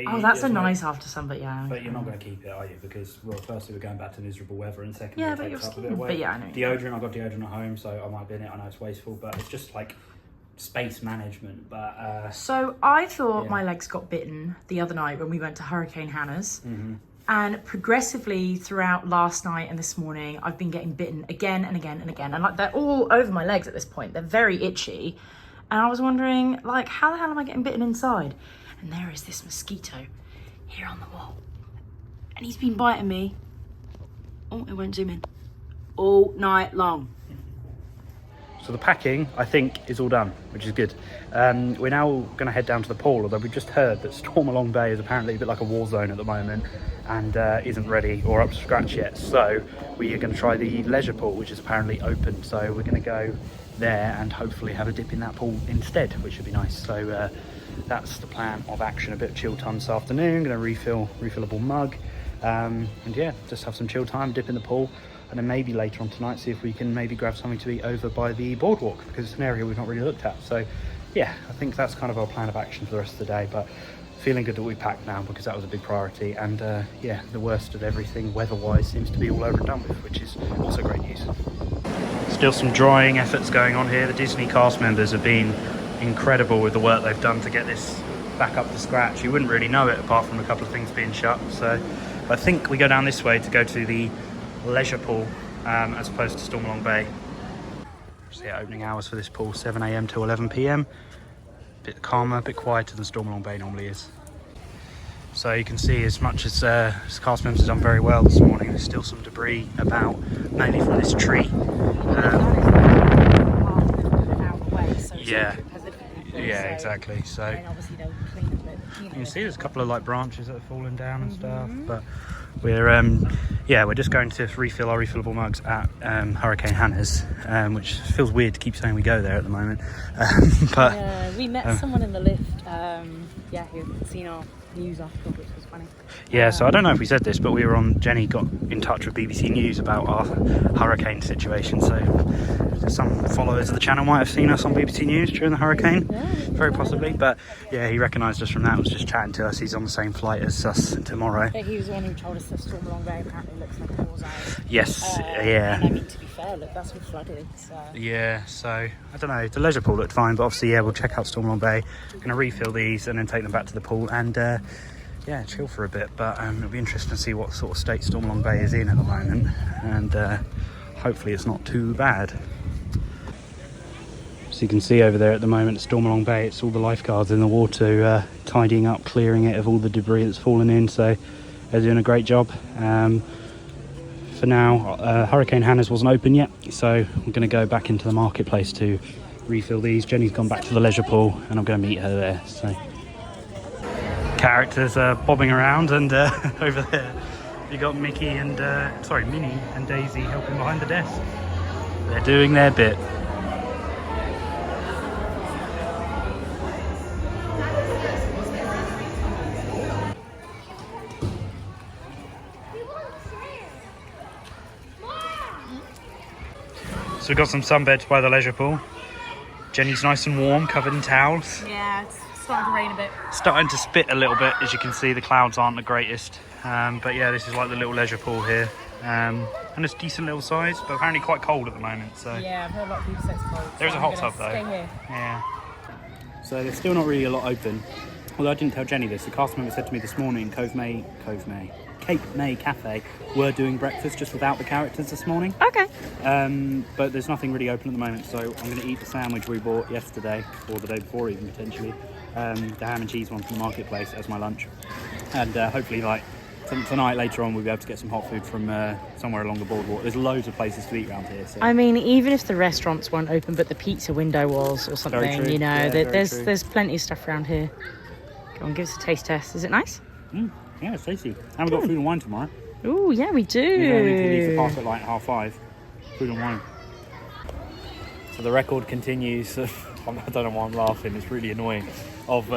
Oh, that's a nice after sun, but yeah. But you're not going to keep it, are you? Because, well, firstly, we're going back to miserable weather, and secondly, Yeah, it but takes your up a bit skin. of weight. But yeah, I know. Deodorant, I've got deodorant at home, so I might bin it. I know it's wasteful, but it's just like space management. But So I thought my legs got bitten the other night when we went to Hurricane Hannah's. And progressively throughout last night and this morning, I've been getting bitten again and again and again. And like they're all over my legs at this point. They're very itchy. And I was wondering, like, how the hell am I getting bitten inside? And there is this mosquito here on the wall. And he's been biting me. Oh, it won't zoom in. All night long. so the packing, I think, is all done, which is good. We're now going to head down to the pool, although we've just heard that Stormalong Bay is apparently a bit like a war zone at the moment and isn't ready or up to scratch yet. So we are going to try the leisure pool, which is apparently open. So we're going to go there and hopefully have a dip in that pool instead, which would be nice. So that's the plan of action. A bit of chill time this afternoon. Going to refillable mug, and yeah, just have some chill time, dip in the pool, and then maybe later on tonight see if we can maybe grab something to eat over by the boardwalk, because it's an area we've not really looked at. So yeah, I think that's kind of our plan of action for the rest of the day. But feeling good that we packed now, because that was a big priority. And yeah, the worst of everything weather-wise seems to be all over and done with, which is also great news. Still some drying efforts going on here. The Disney cast members have been incredible with the work they've done to get this back up to scratch. You wouldn't really know it apart from a couple of things being shut. So I think we go down this way to go to the leisure pool as opposed to Stormalong Bay. So yeah, opening hours for this pool, 7 AM to 11 PM. Bit calmer, a bit quieter than Stormalong Bay normally is. So you can see, as much as cast members have done very well this morning, there's still some debris about, mainly from this tree. Yeah, exactly. So you can see there's a couple of like branches that have fallen down and stuff, but we're just going to refill our refillable mugs at Hurricane Hannah's, which feels weird to keep saying we go there at the moment. But yeah, we met someone in the lift, who had seen our news article, which was funny. Yeah, so I don't know if we said this, but Jenny got in touch with BBC News about our hurricane situation. So some followers of the channel might have seen us on BBC News during the hurricane, very possibly. But yeah, he recognised us from that, was just chatting to us. He's on the same flight as us tomorrow. But he was the one who told us that Stormalong Bay apparently looks like a war zone. Yes, yeah. And I mean, to be fair, look, that's all flooded. So. Yeah, so I don't know. The leisure pool looked fine, but obviously, yeah, we'll check out Stormalong Bay. Going to refill these and then take them back to the pool and yeah, chill for a bit. But it'll be interesting to see what sort of state Stormalong Bay is in at the moment, and hopefully it's not too bad. So you can see over there at the moment at Stormalong Bay, it's all the lifeguards in the water tidying up, clearing it of all the debris that's fallen in. So they're doing a great job. For now, Hurricane Hannah's wasn't open yet, so I'm going to go back into the marketplace to refill these. Jenny's gone back to the leisure pool and I'm going to meet her there. So characters are bobbing around, and over there you got Minnie and Daisy helping behind the desk. They're doing their bit. So we've got some sunbeds by the leisure pool. Jenny's nice and warm, covered in towels. Yeah, it's starting to rain a bit. Starting to spit a little bit, as you can see. The clouds aren't the greatest. But yeah, this is like the little leisure pool here. And it's decent little size, but apparently quite cold at the moment. So yeah, I've heard a lot of people say it's cold. There's a hot tub though. Stay here. Yeah. So there's still not really a lot open. Although I didn't tell Jenny this, the cast member said to me this morning, Cape May Cafe were doing breakfast just without the characters this morning. Okay. But there's nothing really open at the moment, so I'm going to eat the sandwich we bought yesterday, or the day before even potentially, the ham and cheese one from the marketplace as my lunch. And hopefully like tonight, later on, we'll be able to get some hot food from somewhere along the boardwalk. There's loads of places to eat around here. So. I mean, even if the restaurants weren't open, but the pizza window was or something, you know, yeah, there's plenty of stuff around here. Go on, give us a taste test. Is it nice? Yeah, it's tasty. And we've got food and wine tomorrow. Oh, yeah, we do. You know, we need to park at like 5:30. Food and wine. So the record continues. I don't know why I'm laughing. It's really annoying. Of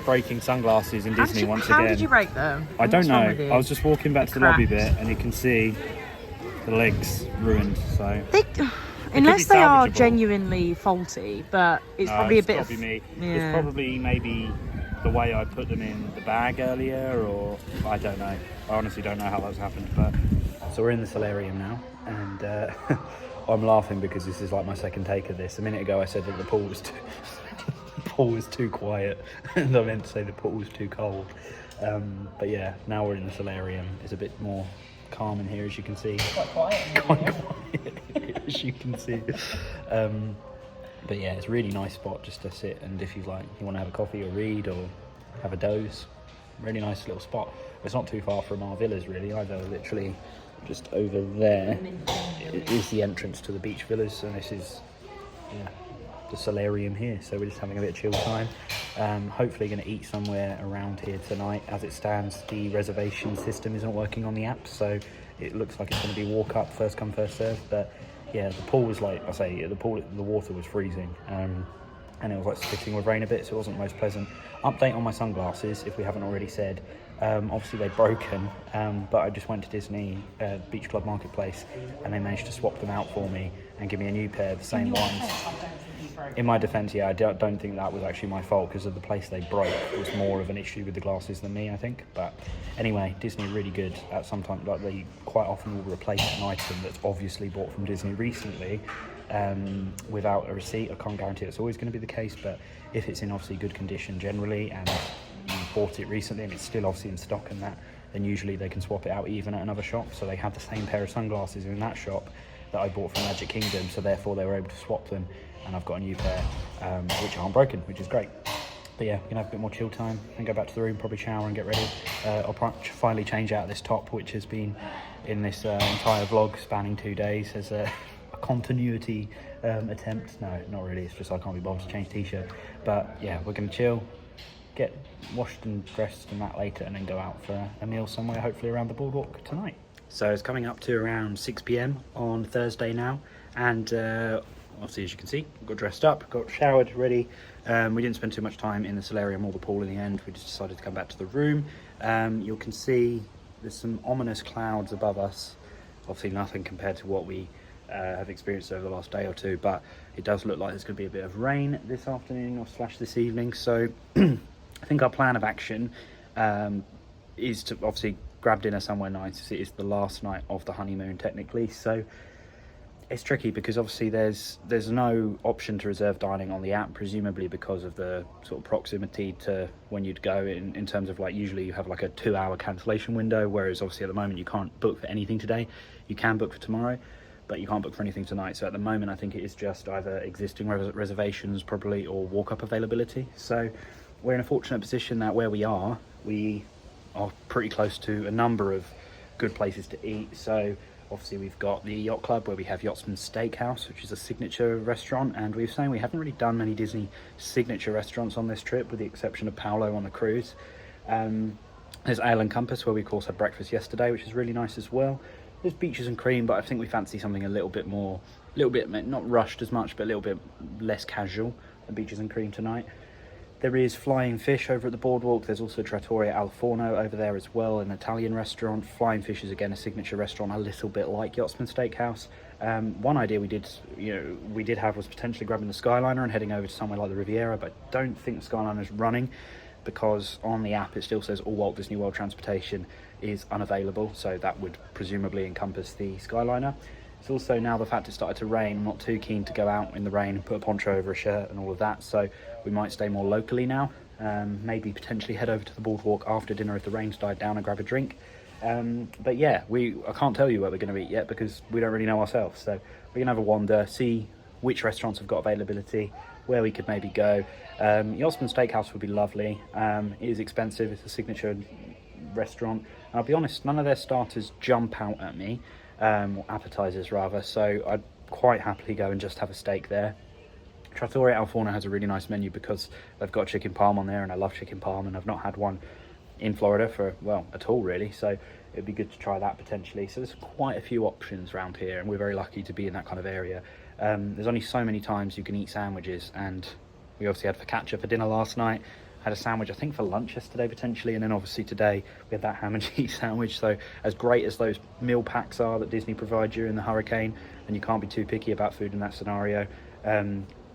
breaking sunglasses in Disney once again. How did you break them? I don't What's know. wrong with you? I was just walking back to the lobby bit, and you can see the legs ruined. So Unless they are salvageable. genuinely faulty, but it's probably a it's bit gotta of... be me. Yeah. It's probably maybe the way I put them in the bag earlier, or I don't know. I honestly don't know how that's happened. But so we're in the solarium now, and I'm laughing because this is like my second take of this. A minute ago I said that the pool was too quiet, and I meant to say the pool was too cold. But yeah, now we're in the solarium. It's a bit more calm in here, as you can see. Quite quiet. Quite quiet, as you can see. But yeah, it's a really nice spot just to sit, and if you want to have a coffee or read or have a doze, really nice little spot. It's not too far from our villas really either. Literally just over there is the entrance to the beach villas, and this is the solarium here. So we're just having a bit of chill time. Hopefully going to eat somewhere around here tonight. As it stands, the reservation system isn't working on the app, so it looks like it's going to be walk up, first come first serve. But yeah, the pool was like I say, the water was freezing, and it was like spitting with rain a bit, so it wasn't most pleasant. Update on my sunglasses, if we haven't already said. Obviously they're broken, but I just went to Disney Beach Club Marketplace, and they managed to swap them out for me and give me a new pair of the same ones. In my defence, yeah, I don't think that was actually my fault, because of the place they broke was more of an issue with the glasses than me, I think. But anyway, Disney are really good at sometimes, like they quite often will replace an item that's obviously bought from Disney recently without a receipt. I can't guarantee it's always going to be the case, but if it's in obviously good condition generally, and you bought it recently and it's still obviously in stock and that, then usually they can swap it out even at another shop. So they had the same pair of sunglasses in that shop that I bought from Magic Kingdom, so therefore they were able to swap them, and I've got a new pair which aren't broken, which is great. But yeah, we're gonna have a bit more chill time and go back to the room, probably shower and get ready. I'll finally change out this top, which has been in this entire vlog spanning 2 days as a continuity attempt. No, not really, it's just I can't be bothered to change t-shirt. But yeah, we're gonna chill, get washed and dressed and that later, and then go out for a meal somewhere, hopefully around the boardwalk tonight. So it's coming up to around 6 p.m. on Thursday now, and obviously, as you can see, got dressed up, got showered, ready. We didn't spend too much time in the solarium or the pool in the end. We just decided to come back to the room. You can see there's some ominous clouds above us. Obviously nothing compared to what we have experienced over the last day or two, but it does look like there's going to be a bit of rain this afternoon or / this evening. So I think our plan of action is to obviously grab dinner somewhere nice. It is the last night of the honeymoon technically, so it's tricky because obviously there's no option to reserve dining on the app, presumably because of the sort of proximity to when you'd go in terms of like usually you have like a 2-hour cancellation window, whereas obviously at the moment you can't book for anything today. You can book for tomorrow, but you can't book for anything tonight. So at the moment I think it is just either existing reservations probably or walk-up availability. So we're in a fortunate position that where we are pretty close to a number of good places to eat. So obviously we've got the Yacht Club where we have Yachtsman's Steakhouse, which is a signature restaurant, and we were saying we haven't really done many Disney signature restaurants on this trip with the exception of Paolo on the cruise. There's Ale and Compass where we of course had breakfast yesterday, which is really nice as well. There's Beaches and Cream, but I think we fancy something a little bit not rushed as much, but a little bit less casual than Beaches and Cream tonight. There is Flying Fish over at the boardwalk. There's also Trattoria Al Forno over there as well, an Italian restaurant. Flying Fish is again a signature restaurant, a little bit like Yachtsman's Steakhouse. One idea we did have was potentially grabbing the Skyliner and heading over to somewhere like the Riviera, but I don't think the Skyliner is running because on the app it still says all Walt Disney World transportation is unavailable, so that would presumably encompass the Skyliner. It's also now the fact it started to rain, I'm not too keen to go out in the rain and put a poncho over a shirt and all of that, so we might stay more locally now. Maybe potentially head over to the boardwalk after dinner if the rain's died down and grab a drink. But yeah, I can't tell you where we're going to eat yet because we don't really know ourselves, so we're going to have a wander, see which restaurants have got availability, where we could maybe go. Yachtsman's Steakhouse would be lovely. It is expensive, it's a signature restaurant, and I'll be honest, none of their starters jump out at me. Or appetizers rather, so I'd quite happily go and just have a steak there. Trattoria Al Forno has a really nice menu because they've got chicken parm on there, and I love chicken parm, and I've not had one in Florida for, well, at all really, so it it'd be good to try that potentially. So there's quite a few options around here, and we're very lucky to be in that kind of area. There's only so many times you can eat sandwiches, and we obviously had focaccia for dinner last night, had a sandwich I think for lunch yesterday potentially, and then obviously today we had that ham and cheese sandwich. So as great as those meal packs are that Disney provide during the hurricane, and you can't be too picky about food in that scenario,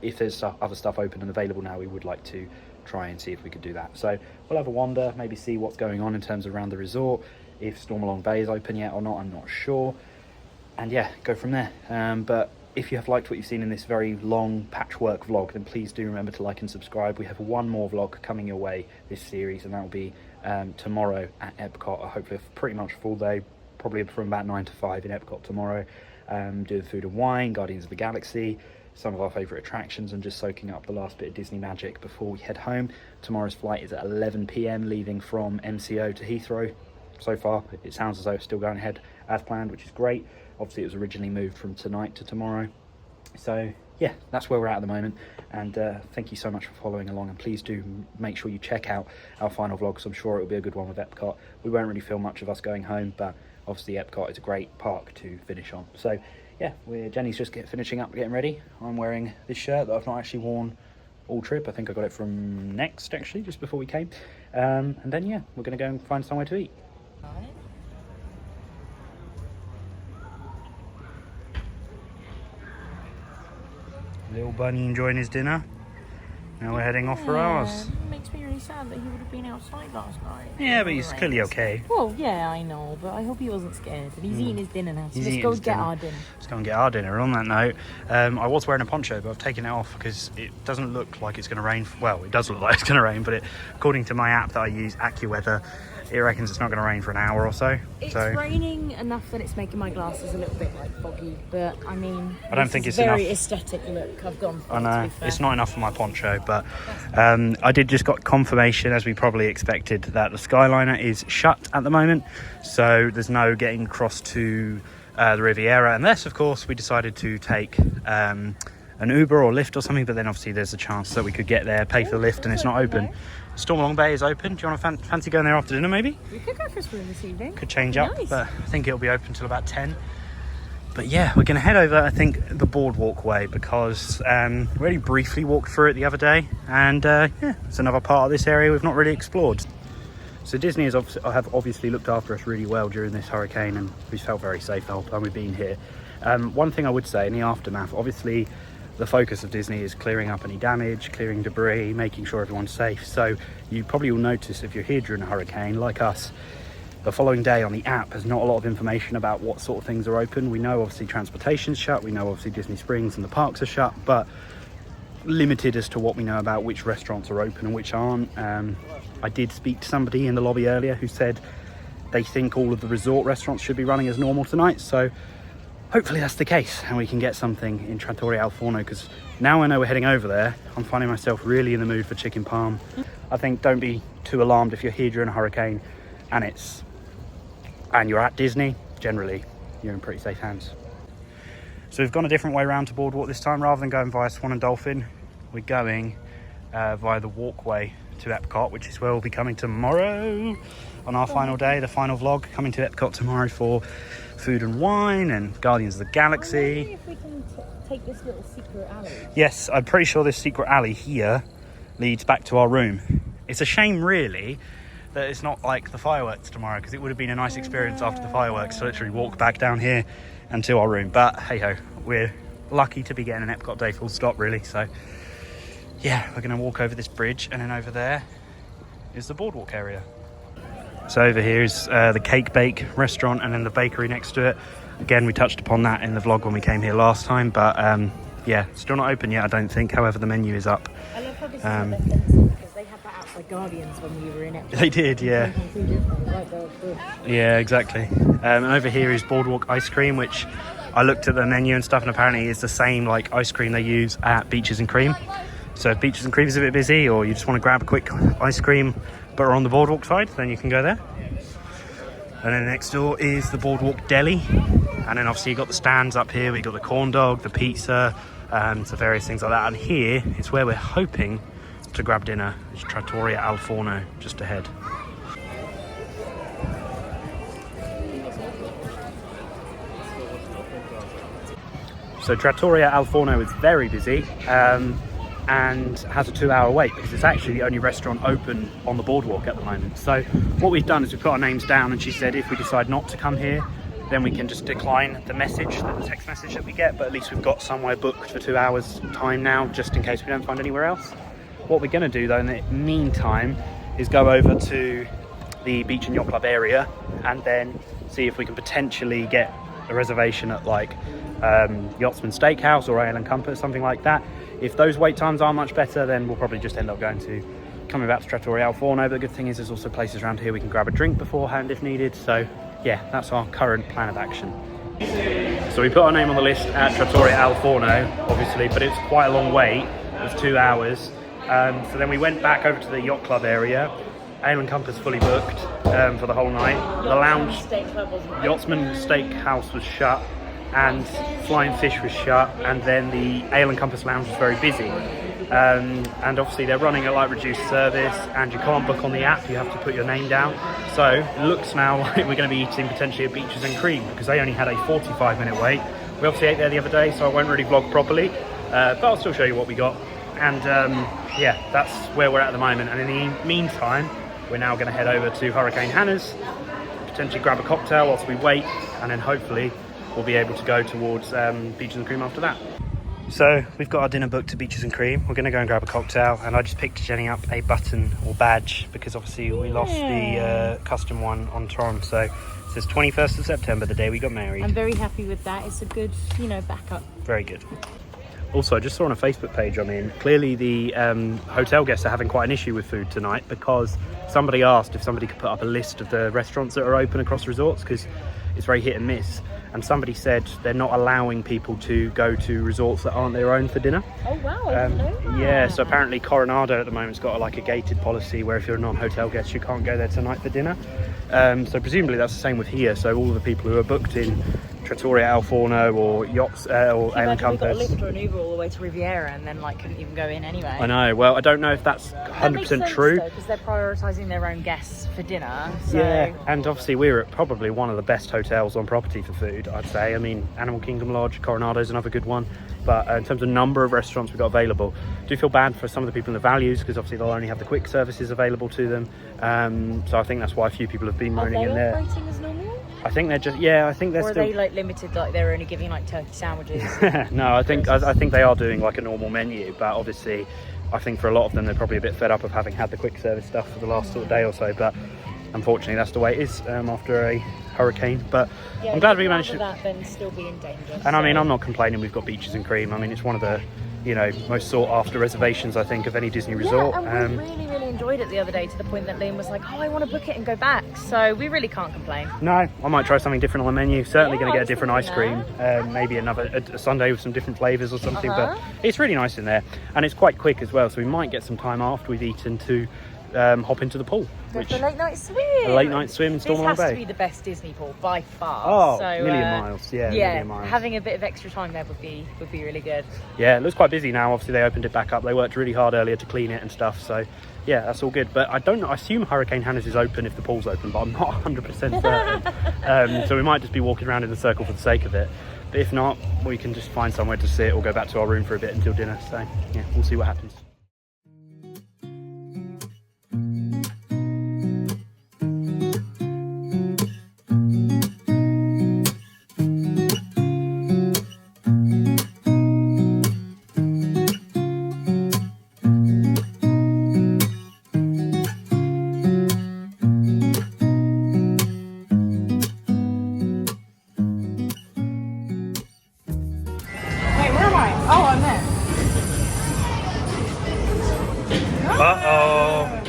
if there's other stuff open and available now, we would like to try and see if we could do that. So we'll have a wander, maybe see what's going on in terms of around the resort, if Stormalong Bay is open yet or not, I'm not sure, and yeah, go from there. But if you have liked what you've seen in this very long patchwork vlog, then please do remember to like and subscribe. We have one more vlog coming your way this series, and that will be tomorrow at Epcot. Hopefully a pretty much full day, probably from about 9 to 5 in Epcot tomorrow, doing food and wine, Guardians of the Galaxy, some of our favourite attractions, and just soaking up the last bit of Disney magic before we head home. Tomorrow's flight is at 11 PM, leaving from MCO to Heathrow. So far, it sounds as though it's still going ahead as planned, which is great. Obviously, it was originally moved from tonight to tomorrow. So yeah, that's where we're at the moment. And thank you so much for following along. And please do make sure you check out our final vlog, because I'm sure it'll be a good one with Epcot. We won't really film much of us going home, but obviously Epcot is a great park to finish on. So yeah, Jenny's just finishing up, getting ready. I'm wearing this shirt that I've not actually worn all trip. I think I got it from Next, actually, just before we came. And then yeah, we're going to go and find somewhere to eat. Little bunny enjoying his dinner. Now we're heading off for ours. It makes me really sad that he would have been outside last night. Yeah, but he's clearly okay. Well, yeah, I know, but I hope he wasn't scared. And he's eating his dinner now, so let's go and get our dinner. Let's go and get our dinner. On that note, I was wearing a poncho, but I've taken it off because it doesn't look like it's going to rain. Well, it does look like it's going to rain, but according to my app that I use, AccuWeather, it reckons it's not going to rain for an hour or so. It's raining enough that it's making my glasses a little bit like foggy, but I mean, I don't think it's very enough. Aesthetic look I've gone for. I know it's not enough for my poncho, but I did just got confirmation, as we probably expected, that the Skyliner is shut at the moment, so there's no getting across to the Riviera, unless of course we decided to take an Uber or Lyft or something. But then obviously there's a chance that we could get there, pay for the lift, and it's not open. Stormalong Bay is open. Do you want to fancy going there after dinner maybe? We could go for a swim this evening. Could change up, but I think it'll be open till about 10. But yeah, we're going to head over, I think, the boardwalk way, because we already briefly walked through it the other day, and yeah, it's another part of this area we've not really explored. So Disney have obviously looked after us really well during this hurricane, and we felt very safe the whole time we've been here. One thing I would say in the aftermath, obviously the focus of Disney is clearing up any damage, clearing debris, making sure everyone's safe. So you probably will notice, if you're here during a hurricane like us, the following day on the app has not a lot of information about what sort of things are open. We know obviously transportation's shut, we know obviously Disney Springs and the parks are shut, but limited as to what we know about which restaurants are open and which aren't. I did speak to somebody in the lobby earlier who said they think all of the resort restaurants should be running as normal tonight, so hopefully that's the case and we can get something in Trattoria Al Forno, because now I know we're heading over there, I'm finding myself really in the mood for chicken parm. I think don't be too alarmed if you're here during a hurricane and you're at Disney. Generally you're in pretty safe hands. So we've gone a different way around to boardwalk this time. Rather than going via Swan Dolphin, we're going via the walkway to Epcot, which is where we'll be coming tomorrow on our final day, the final vlog, coming to Epcot tomorrow for food and wine and Guardians of the Galaxy. If we can take this little secret alley. Yes, I'm pretty sure this secret alley here leads back to our room. It's a shame really that it's not like the fireworks tomorrow, because it would have been a nice experience after the fireworks to literally walk back down here and to our room. But hey ho, we're lucky to be getting an Epcot day full stop really. So yeah, we're going to walk over this bridge, and then over there is the boardwalk area. So over here is the Cake Bake restaurant, and then the bakery next to it. Again, we touched upon that in the vlog when we came here last time, but yeah, still not open yet I don't think. However, the menu is up. I love how this is their fencing, because they had that outside Guardians when we were in it. They did, yeah. Yeah, exactly. And over here is Boardwalk ice cream, which I looked at the menu and stuff, and apparently it's the same like ice cream they use at Beaches and Cream. So if Beaches and Cream is a bit busy, or you just want to grab a quick ice cream but are on the boardwalk side, then you can go there. And then next door is the Boardwalk Deli, and then obviously you've got the stands up here. We've got the corn dog, the pizza, so various things like that. And here is where we're hoping to grab dinner. It's Trattoria Al Forno just ahead. So Trattoria Al Forno is very busy and has a 2-hour wait because it's actually the only restaurant open on the boardwalk at the moment. So what we've done is we've put our names down, and she said if we decide not to come here, then we can just decline the message, the text message that we get, but at least we've got somewhere booked for 2 hours time now, just in case we don't find anywhere else. What we're going to do though in the meantime is go over to the Beach and Yacht Club area and then see if we can potentially get a reservation at like Yachtsman Steakhouse or Ale and Compass, something like that. If those wait times are much better, then we'll probably just end up coming back to Trattoria Al Forno. But the good thing is there's also places around here we can grab a drink beforehand if needed. So yeah, that's our current plan of action. So we put our name on the list at Trattoria Al Forno, obviously, but it's quite a long wait. It was 2 hours. So then we went back over to the Yacht Club area. Ale and Compass fully booked for the whole night. The lounge, Yachtsman Steakhouse was shut, and Flying Fish was shut, and then the Ale and Compass lounge was very busy. And obviously they're running a like reduced service, and you can't book on the app, you have to put your name down. So it looks now like we're going to be eating potentially at Beaches and Cream, because they only had a 45-minute wait. We obviously ate there the other day, so I won't really vlog properly, but I'll still show you what we got. And yeah, that's where we're at the moment. And in the meantime, we're now going to head over to Hurricane Hannah's, potentially grab a cocktail whilst we wait, and then hopefully we'll be able to go towards Beaches and Cream after that. So we've got our dinner booked to Beaches and Cream. We're going to go and grab a cocktail, and I just picked Jenny up a button or badge because obviously we lost the custom one on Tron. So it says 21st of September, the day we got married. I'm very happy with that. It's a good, backup. Very good. Also, I just saw on a Facebook page I'm in, clearly the hotel guests are having quite an issue with food tonight, because somebody asked if somebody could put up a list of the restaurants that are open across resorts, because it's very hit and miss. And somebody said they're not allowing people to go to resorts that aren't their own for dinner. Oh wow, I didn't know that. Yeah, so apparently Coronado at the moment's got a gated policy where if you're a non-hotel guest you can't go there tonight for dinner. So presumably that's the same with here. So all of the people who are booked in Trattoria Al Forno or Yachts or Ale and Compass. We got a lift or an Uber all the way to Riviera and then couldn't even go in anyway. I know. Well, I don't know if that's 100% true. Because they're prioritising their own guests for dinner. So. Yeah, and obviously we're at probably one of the best hotels on property for food, I'd say. I mean, Animal Kingdom Lodge, Coronado's another good one. But in terms of number of restaurants we've got available, I do feel bad for some of the people in the values, because obviously they'll only have the quick services available to them. So I think that's why a few people have been moaning in there. Are they operating as normal? I think they're just, yeah, I think they're or are still... they limited, they're only giving turkey sandwiches? No, I think they are doing a normal menu, but obviously I think for a lot of them they're probably a bit fed up of having had the quick service stuff for the last sort of day or so, but unfortunately that's the way it is after a hurricane. But yeah, I'm glad we managed to... that then still be in danger. And I mean, I'm not complaining, we've got Beaches and Cream. I mean, it's one of the most sought after reservations I think of any Disney resort. Yeah, and we really enjoyed it the other day, to the point that Liam was like, oh, I want to book it and go back. So we really can't complain. No, I might try something different on the menu. Certainly going to get a different ice cream, that. maybe a sundae with some different flavours or something. But it's really nice in there, and it's quite quick as well, so we might get some time after we've eaten to hop into the pool. Go for a late night swim. A late night swim in Stormont Bay. This has to be the best Disney pool by far. Oh, so, million miles. Yeah, million miles. Having a bit of extra time there would be really good. Yeah, it looks quite busy now. Obviously, they opened it back up. They worked really hard earlier to clean it and stuff. So, yeah, that's all good. But I assume Hurricane Hannah's is open if the pool's open, but I'm not 100% certain. So we might just be walking around in the circle for the sake of it. But if not, we can just find somewhere to sit or go back to our room for a bit until dinner. So, yeah, we'll see what happens. Uh-oh.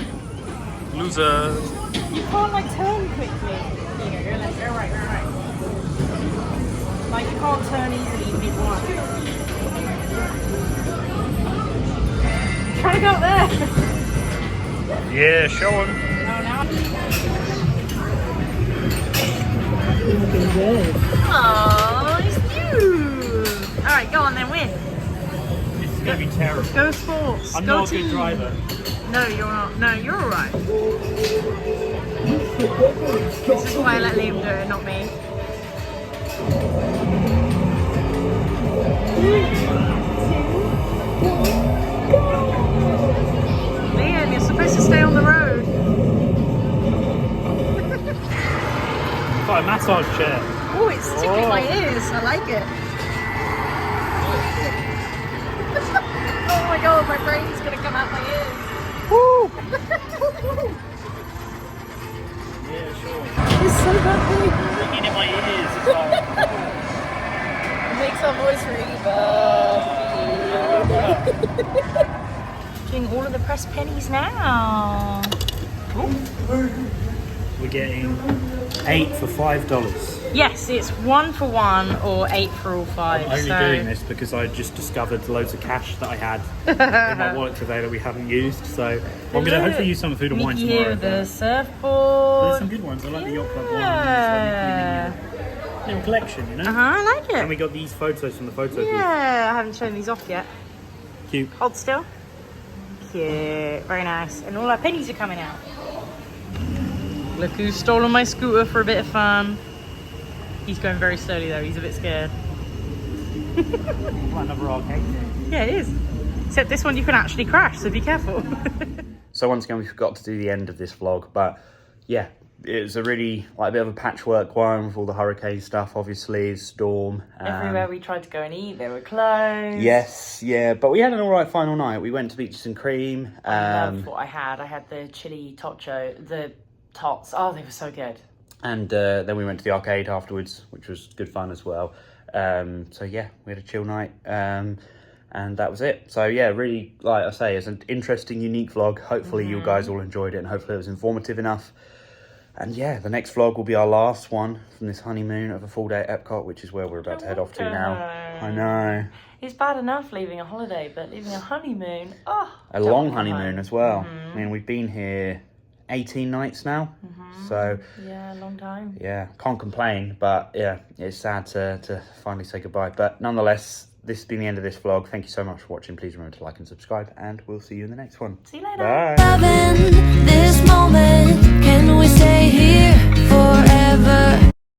Loser. You can't turn quickly. You're left, you're right. You can't turn easily even if you want. Try to go up there. Yeah, show him. No, now. Looking good. Oh, it's you. Alright, go on then, win. This is going to be terrible. Go sports. I'm go not a team. good driver. No, you're not. No, you're alright. This is why I let Liam do it, not me. Liam, you're supposed to stay on the road. It's like a massage chair. Oh, it's tickling my ears. I like it. Oh my god, my brain's gonna come out my ears. Woo! Yeah, sure. It's so happy. Sticking in my ears. It's like, It makes our voice really bad. Doing all of the pressed pennies now. we're getting 8 for $5. Yes, it's 1 for 1 or 8 for all 5. I'm only doing this because I just discovered loads of cash that I had in my wallet today that we haven't used. So I'm going to hopefully use some of food and wine tomorrow. Here, the There's surfboard. some good ones. I like the yacht club Yeah. ones. Little collection, you know. I like it. And we got these photos from the photo booth. Yeah, I haven't shown these off yet. Cute. Hold still. Cute. Very nice. And all our pennies are coming out. Look who's stolen my scooter for a bit of fun. He's going very slowly though, he's a bit scared. Like another arcade thing. Yeah, it is. Except this one you can actually crash, so be careful. So once again, we forgot to do the end of this vlog, but yeah, it was a really, like, a bit of a patchwork one with all the hurricane stuff, obviously, storm. Everywhere we tried to go and eat, they were closed. Yes, yeah, but we had an alright final night. We went to Beaches and Cream. I loved what I had. I had the chili tocho, the tots. Oh, they were so good. And then we went to the arcade afterwards, which was good fun as well. So yeah, we had a chill night, and that was it. So yeah, really, like I say, it's an interesting, unique vlog. Hopefully you guys all enjoyed it, and hopefully it was informative enough. And yeah, the next vlog will be our last one from this honeymoon of a full day at Epcot, which is where we're about to head off to now. I know. It's bad enough leaving a holiday, but leaving a honeymoon, A long honeymoon as well. I mean, we've been here 18 nights now, so yeah, long time. yeah, can't complain, but yeah, it's sad to finally say goodbye. But nonetheless, this has been the end of this vlog. Thank you so much for watching. Please remember to like and subscribe, and we'll see you in the next one. See you later. Bye. Loving